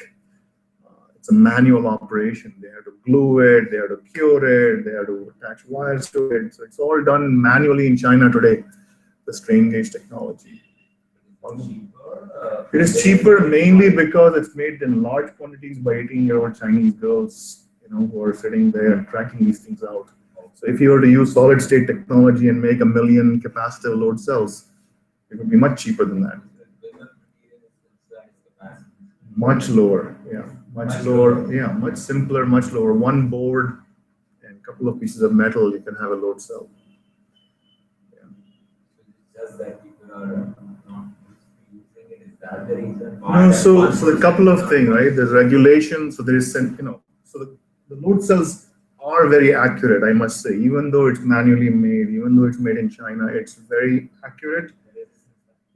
[SPEAKER 2] It's a manual operation. They have to glue it, they have to cure it, they have to attach wires to it. So it's all done manually in China today, the strain gauge technology. It is cheaper mainly because it's made in large quantities by 18-year-old Chinese girls, who are sitting there tracking these things out. So if you were to use solid state technology and make 1 million capacitive load cells, it would be much cheaper than that. Much lower, yeah. Much lower, yeah. Much simpler, much lower. One board and a couple of pieces of metal, you can have a load cell.
[SPEAKER 4] Yeah. Just that people are not using it. Is that the reason?
[SPEAKER 2] No, so a couple of things, right? There's regulation, so there is, so the load cells are very accurate, I must say, even though it's manually made, even though it's made in China, it's very accurate.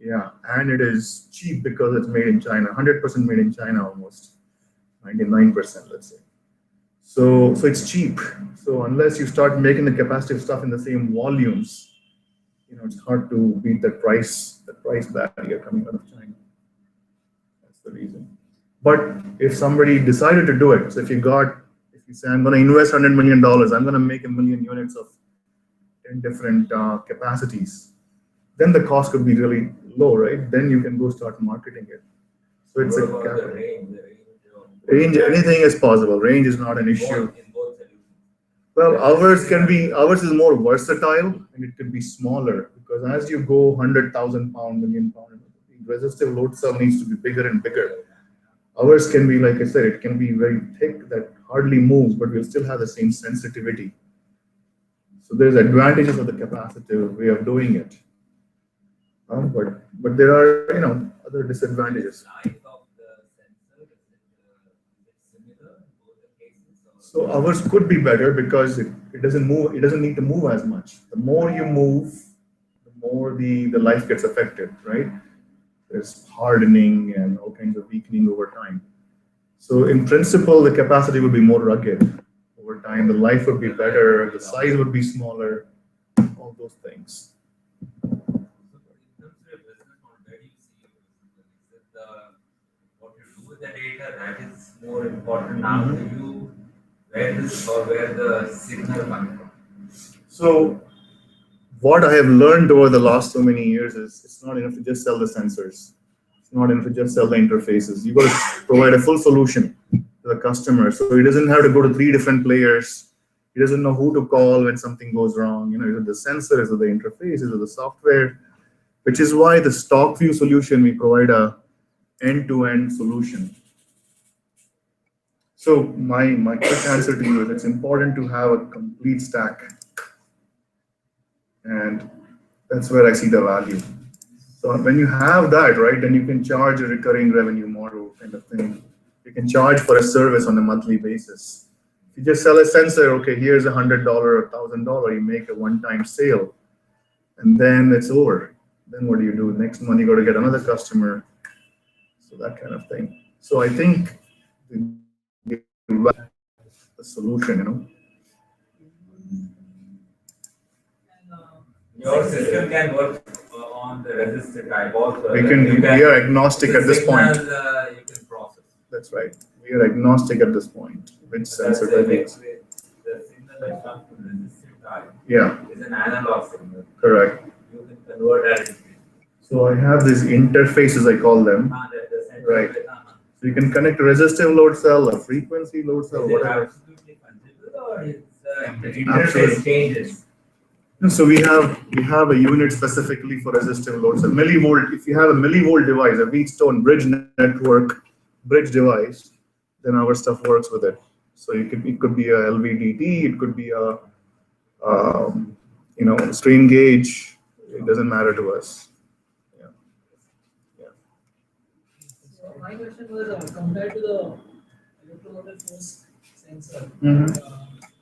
[SPEAKER 2] Yeah, and it is cheap because it's made in China, 100% made in China almost, 99%, let's say. So it's cheap. So unless you start making the capacitive stuff in the same volumes, it's hard to beat the price barrier coming out of China. That's the reason. But if somebody decided to do it, so if you say, I'm going to invest $100 million, I'm going to make 1 million units of 10 different capacities, then the cost could be really low, right? Then you can go start marketing it. So it's range, anything is possible. Range is not an issue. Well, ours is more versatile and it can be smaller because as you go 100,000 pound, million pound, the resistive load cell needs to be bigger and bigger. Ours can be, like I said, it can be very thick that hardly moves, but we'll still have the same sensitivity. So there's advantages of the capacitive way of doing it. But there are, other disadvantages.
[SPEAKER 4] Size of the sensor, is it similar in both the cases?
[SPEAKER 2] So ours could be better because it doesn't move, it doesn't need to move as much. The more you move, the more the life gets affected, right? There's hardening and all kinds of weakening over time. So in principle, the capacity would be more rugged over time. The life would be better, the size would be smaller, all those things.
[SPEAKER 4] So in terms of your business model, where do you see it? Is it what you do with the data that is more important now to you? Where the signal coming from?
[SPEAKER 2] So what I have learned over the last so many years is it's not enough to just sell the sensors. It's not enough to just sell the interfaces. You've got to provide a full solution to the customer. So he doesn't have to go to 3 different players. He doesn't know who to call when something goes wrong. Is it the sensor, is it the interface, is it the software? Which is why the stock view solution, we provide a end-to-end solution. So my quick answer to you is it's important to have a complete stack. And that's where I see the value. So when you have that, right, then you can charge a recurring revenue model kind of thing. You can charge for a service on a monthly basis. If you just sell a sensor, okay, here's $100 or $1,000, you make a one-time sale, and then it's over. Then what do you do? Next month you got to get another customer. So that kind of thing. So I think the solution,
[SPEAKER 4] Your system can work on the resistor type also.
[SPEAKER 2] We are agnostic at this point.
[SPEAKER 4] You can process.
[SPEAKER 2] That's right. We are agnostic at this point. Which sensor type is.
[SPEAKER 4] The signal that comes from resistor type
[SPEAKER 2] is
[SPEAKER 4] an analog signal.
[SPEAKER 2] Correct.
[SPEAKER 4] You can convert that into.
[SPEAKER 2] So I have these interfaces, I call them. Right. So you can connect a resistive load cell, a frequency load cell, whatever.
[SPEAKER 4] Absolutely fungible, or the interface changes?
[SPEAKER 2] So we have a unit specifically for resistive load cell. Millivolt, if you have a millivolt device, a Wheatstone bridge network bridge device, then our stuff works with it. So it could be a LVDT, it could be a strain gauge. It doesn't matter to us.
[SPEAKER 6] So my question was compared to the electromotive force sensor,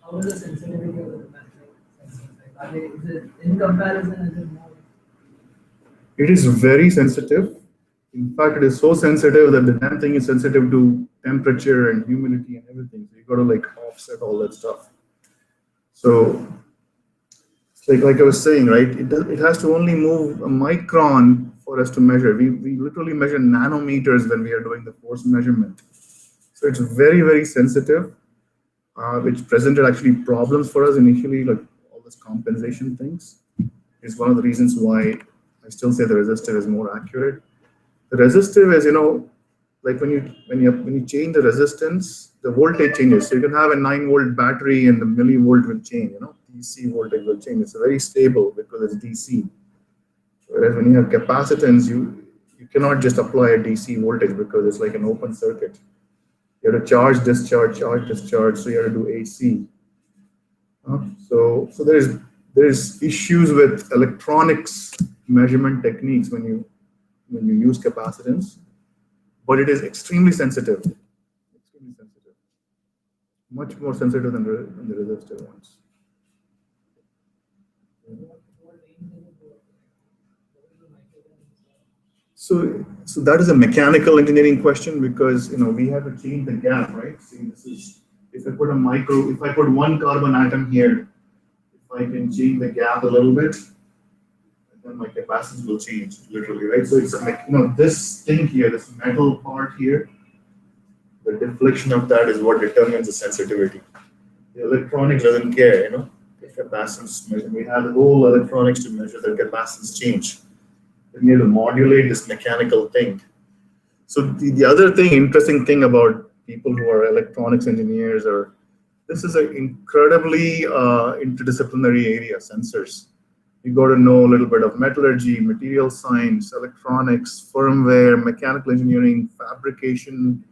[SPEAKER 6] how is the sensitivity of the magnetic sensors? Is it in comparison? Is it more?
[SPEAKER 2] It is very sensitive. In fact, it is so sensitive that the damn thing is sensitive to temperature and humidity and everything. So you got to offset all that stuff. So like I was saying, right? It has to only move a micron for us to measure. We literally measure nanometers when we are doing the force measurement. So it's very, very sensitive, which presented actually problems for us initially, like all this compensation things. Is one of the reasons why I still say the resistive is more accurate. The resistive is, like when you change the resistance, the voltage changes. So you can have a 9-volt battery and the millivolt will change, DC voltage will change. It's very stable because it's DC. Whereas when you have capacitance, you cannot just apply a DC voltage because it's like an open circuit. You have to charge, discharge, charge, discharge. So you have to do AC. So there's issues with electronics measurement techniques when you use capacitance, but it is extremely sensitive. Extremely sensitive. Much more sensitive than the resistive ones. So that is a mechanical engineering question because we have to change the gap, right? See, this is if I put one carbon atom here, if I can change the gap a little bit, then my capacitance will change literally, right? So it's this thing here, this metal part here, the deflection of that is what determines the sensitivity. The electronics doesn't care, the capacitance measure. We have the whole electronics to measure the capacitance change. We need to modulate this mechanical thing. So the other thing, interesting thing about people who are electronics engineers, this is an incredibly interdisciplinary area, sensors. You got to know a little bit of metallurgy, material science, electronics, firmware, mechanical engineering, fabrication.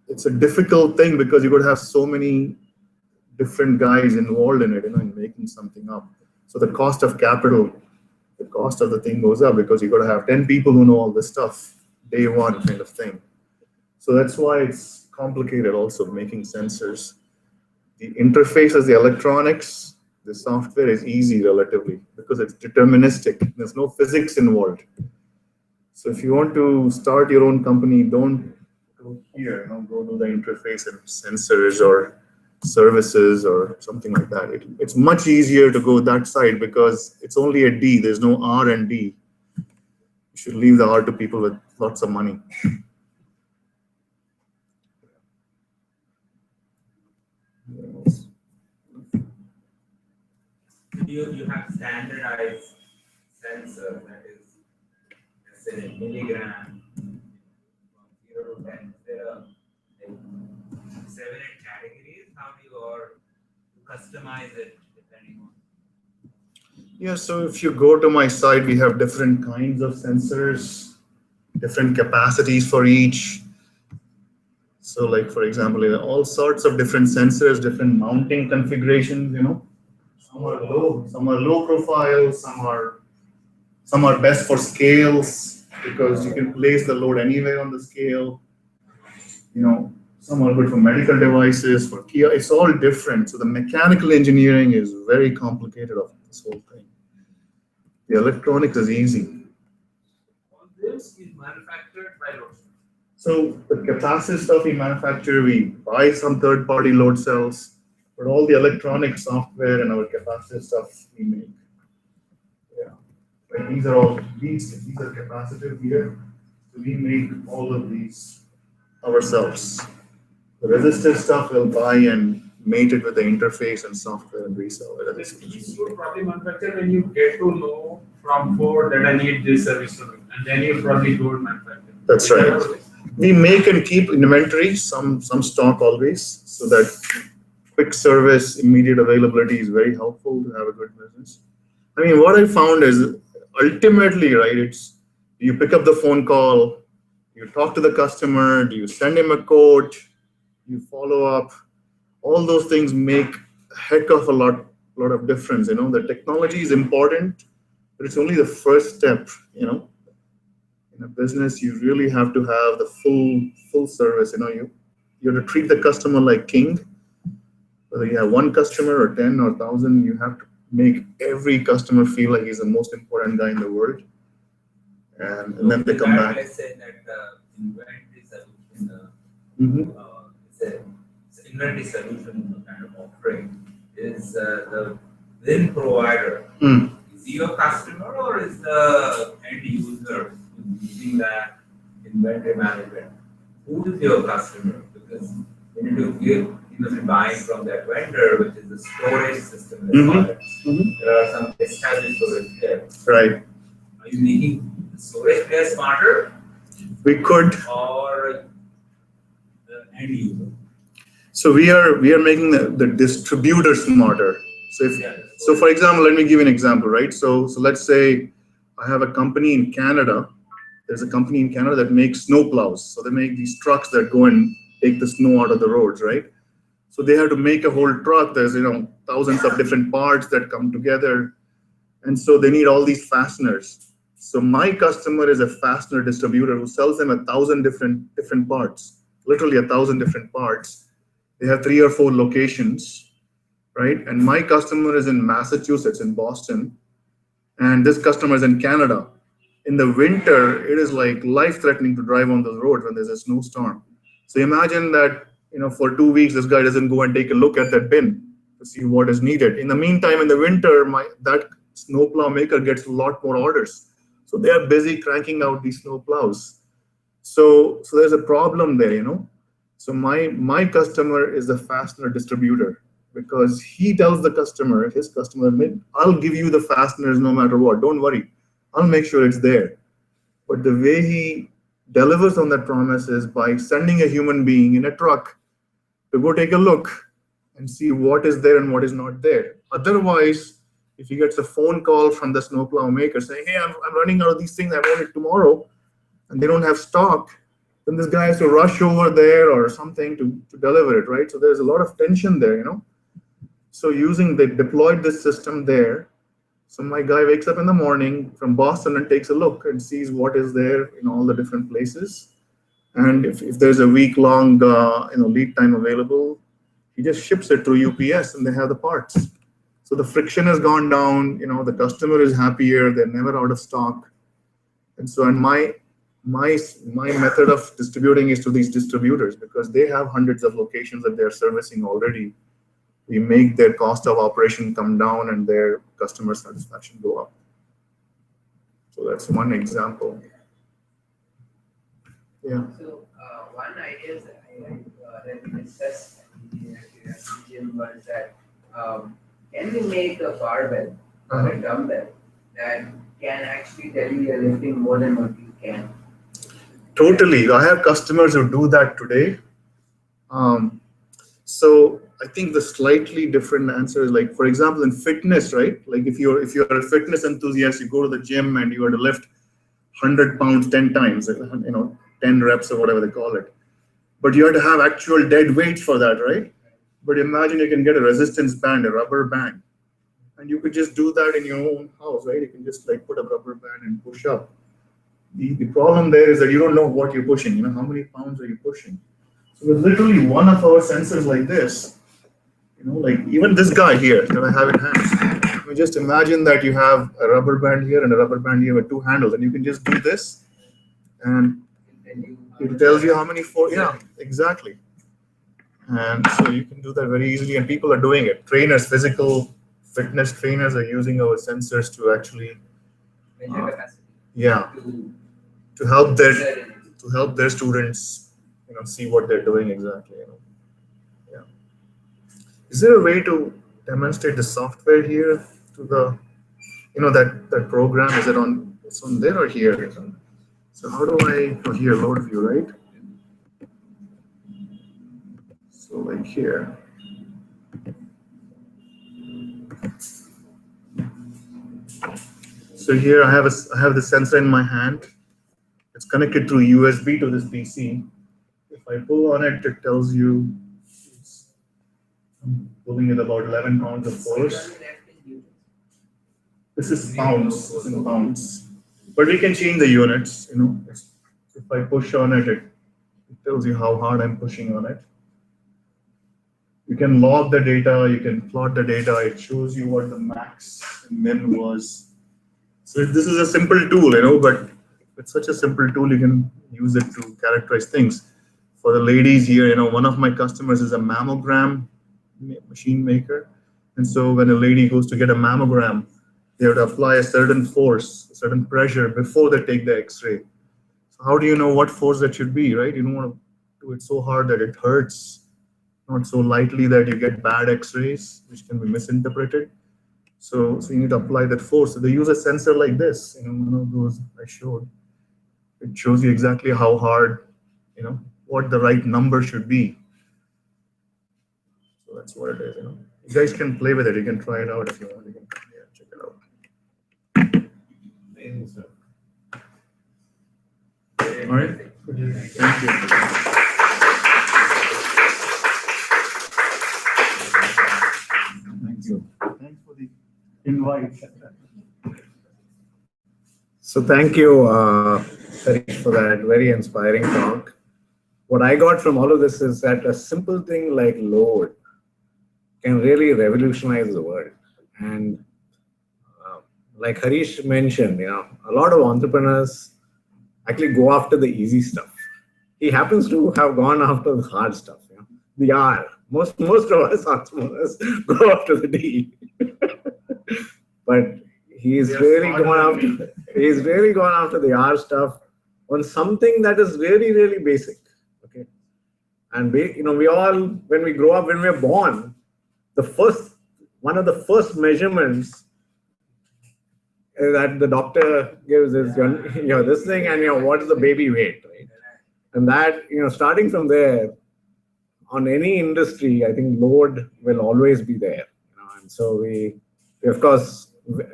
[SPEAKER 2] It's a difficult thing because you got to have so many different guys involved in it, in making something up. So the cost of capital, the cost of the thing goes up because you got to have 10 people who know all this stuff, day one kind of thing. So that's why it's complicated also, making sensors. The interfaces, the electronics, the software is easy relatively because it's deterministic. There's no physics involved. So if you want to start your own company, don't go here, go to the interface and sensors or services or something like that. It's much easier to go that side because it's only a D. There's no R and D. You should leave the R to people with lots of money.
[SPEAKER 4] You have standardized sensor that is, let's say, milligram from 0 to 10. There are like 7, 8 categories. How do you customize it depending on?
[SPEAKER 2] Yeah, so if you go to my site, we have different kinds of sensors, different capacities for each. So like, for example, all sorts of different sensors, different mounting configurations, Some are low profile, some are best for scales because you can place the load anywhere on the scale. Some are good for medical devices, for Kia. It's all different. So the mechanical engineering is very complicated of this whole thing. The electronics is easy.
[SPEAKER 5] All this is manufactured by Loadstar.
[SPEAKER 2] So the capacitive stuff we manufacture, we buy some third-party load cells, but all the electronic software and our capacitive stuff we make. Yeah, like these are capacitive here. So we make all of these ourselves. The resistive stuff we'll buy and mate it with the interface and software and resell it.
[SPEAKER 5] These you probably manufacture when you get to know from Ford that I need this service from it, and then you probably go and manufacture.
[SPEAKER 2] That's right. We make and keep inventory, some stock always, so that quick service, immediate availability is very helpful to have a good business. I mean, what I found is ultimately, right, it's you pick up the phone call, you talk to the customer, do you send him a quote, you follow up, all those things make a heck of a lot of difference. The technology is important, but it's only the first step, In a business, you really have to have the full service. You have to treat the customer like king. Whether you have one customer or 10 or 1,000, you have to make every customer feel like he's the most important guy in the world. And then they come back.
[SPEAKER 4] I say that inventory solution, it's an inventory solution kind of offering is the then provider. Is he your customer or is the end user using that inventory management? Who is your customer? Because you need to give, you must be buying from that vendor, which is the storage system. There are some established storage there.
[SPEAKER 2] Right.
[SPEAKER 4] Are you making the storage player smarter?
[SPEAKER 2] We could.
[SPEAKER 4] Or the end user?
[SPEAKER 2] So we are making the distributor smarter. So for example, let me give you an example, right? So let's say I have a company in Canada. There's a company in Canada that makes snow plows. So they make these trucks that go and take the snow out of the roads, right? So they have to make a whole truck. There's thousands of different parts that come together, and so they need all these fasteners. So my customer is a fastener distributor who sells them 1,000 different parts, literally 1,000 different parts. They have 3 or 4 locations, right? And my customer is in Massachusetts, in Boston, and this customer is in Canada. In the winter, it is like life-threatening to drive on the road when there's a snowstorm. So imagine that, for 2 weeks, this guy doesn't go and take a look at that bin to see what is needed. In the meantime, in the winter, that snowplow maker gets a lot more orders. So they are busy cranking out these snowplows. So there's a problem there, So my customer is the fastener distributor because he tells his customer, I'll give you the fasteners no matter what. Don't worry. I'll make sure it's there. But the way he delivers on that promise is by sending a human being in a truck to go take a look and see what is there and what is not there. Otherwise, if he gets a phone call from the snowplow maker saying, hey, I'm running out of these things, I want it tomorrow, and they don't have stock, then this guy has to rush over there or something to deliver it, right? So there's a lot of tension there, So they deployed this system there. So my guy wakes up in the morning from Boston and takes a look and sees what is there in all the different places. And if there's a week-long lead time available, he just ships it through UPS and they have the parts. So the friction has gone down, the customer is happier, they're never out of stock. And so my method of distributing is to these distributors, because they have hundreds of locations that they're servicing already. We make their cost of operation come down and their customer satisfaction go up. So that's one example. Yeah.
[SPEAKER 3] So one idea that we discussed in the gym was that can we make a barbell or a dumbbell that can actually tell you you're lifting more than what you can?
[SPEAKER 2] Totally. I have customers who do that today. So I think the slightly different answer is, like, for example, in fitness, right? Like if you're a fitness enthusiast, you go to the gym and you are to lift 100 pounds 10 times, 10 reps or whatever they call it. But you have to have actual dead weights for that, right? But imagine you can get a resistance band, a rubber band, and you could just do that in your own house, right? You can just like put a rubber band and push up. The problem there is that you don't know what you're pushing. How many pounds are you pushing? So with literally one of our sensors like this, like even this guy here that I have in hand, just imagine that you have a rubber band here and a rubber band here with two handles, and you can just do this, and it tells you how many exactly. And so you can do that very easily, and people are doing it. Trainers, physical fitness trainers, are using our sensors to actually
[SPEAKER 3] Measure capacity.
[SPEAKER 2] To help their students see what they're doing exactly. Yeah. Is there a way to demonstrate the software here to the that program? Is it on? It's on there or here? So how do I? Here, load view, right? So like here. So here I have the sensor in my hand. It's connected through USB to this PC. If I pull on it, it tells you I'm pulling in about 11 pounds of force. This is pounds, it's in pounds. But we can change the units, If I push on it, it tells you how hard I'm pushing on it. You can log the data, you can plot the data, it shows you what the max and min was. So this is a simple tool, but it's such a simple tool, you can use it to characterize things. For the ladies here, one of my customers is a mammogram machine maker. And so when a lady goes to get a mammogram, they have to apply a certain force, a certain pressure before they take the X-ray. So how do you know what force that should be, right? You don't want to do it so hard that it hurts, not so lightly that you get bad X-rays, which can be misinterpreted. So you need to apply that force. So they use a sensor like this, one of those I showed. It shows you exactly how hard, what the right number should be. So that's what it is, You guys can play with it. You can try it out if you want. You can check it out.
[SPEAKER 4] Amazing stuff.
[SPEAKER 2] All right. Thank you. Thank you. Thanks for the invite.
[SPEAKER 1] So thank you, Harish, for that very inspiring talk. What I got from all of this is that a simple thing like load can really revolutionize the world. And like Harish mentioned, a lot of entrepreneurs actually go after the easy stuff. He happens to have gone after the hard stuff, the R. Most of us entrepreneurs go after the D. But he's really gone after the R stuff on something that is really, really basic. Okay. And we all, when we grow up, when we're born, one of the first measurements that the doctor gives is this thing and what is the baby weight, right? And that, starting from there, on any industry, I think load will always be there. And so we of course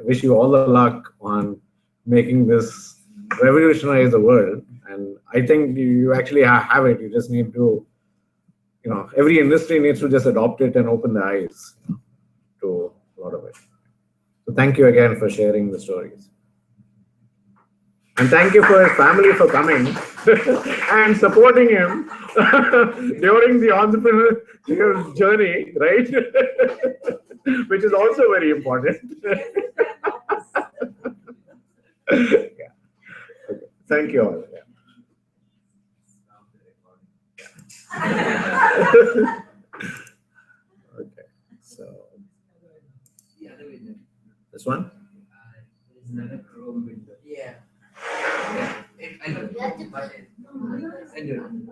[SPEAKER 1] wish you all the luck on making this revolutionize the world. And I think you actually have it. You just need to, every industry needs to just adopt it and open the eyes to a lot of it. So thank you again for sharing the stories. And thank you for his family for coming and supporting him during the entrepreneur journey, right? Which is also very important. Yeah. Okay. Thank you all. Yeah. Okay, so
[SPEAKER 3] The other window.
[SPEAKER 1] this one.
[SPEAKER 4] There's another Chrome window.
[SPEAKER 3] Yeah. I know. But I do.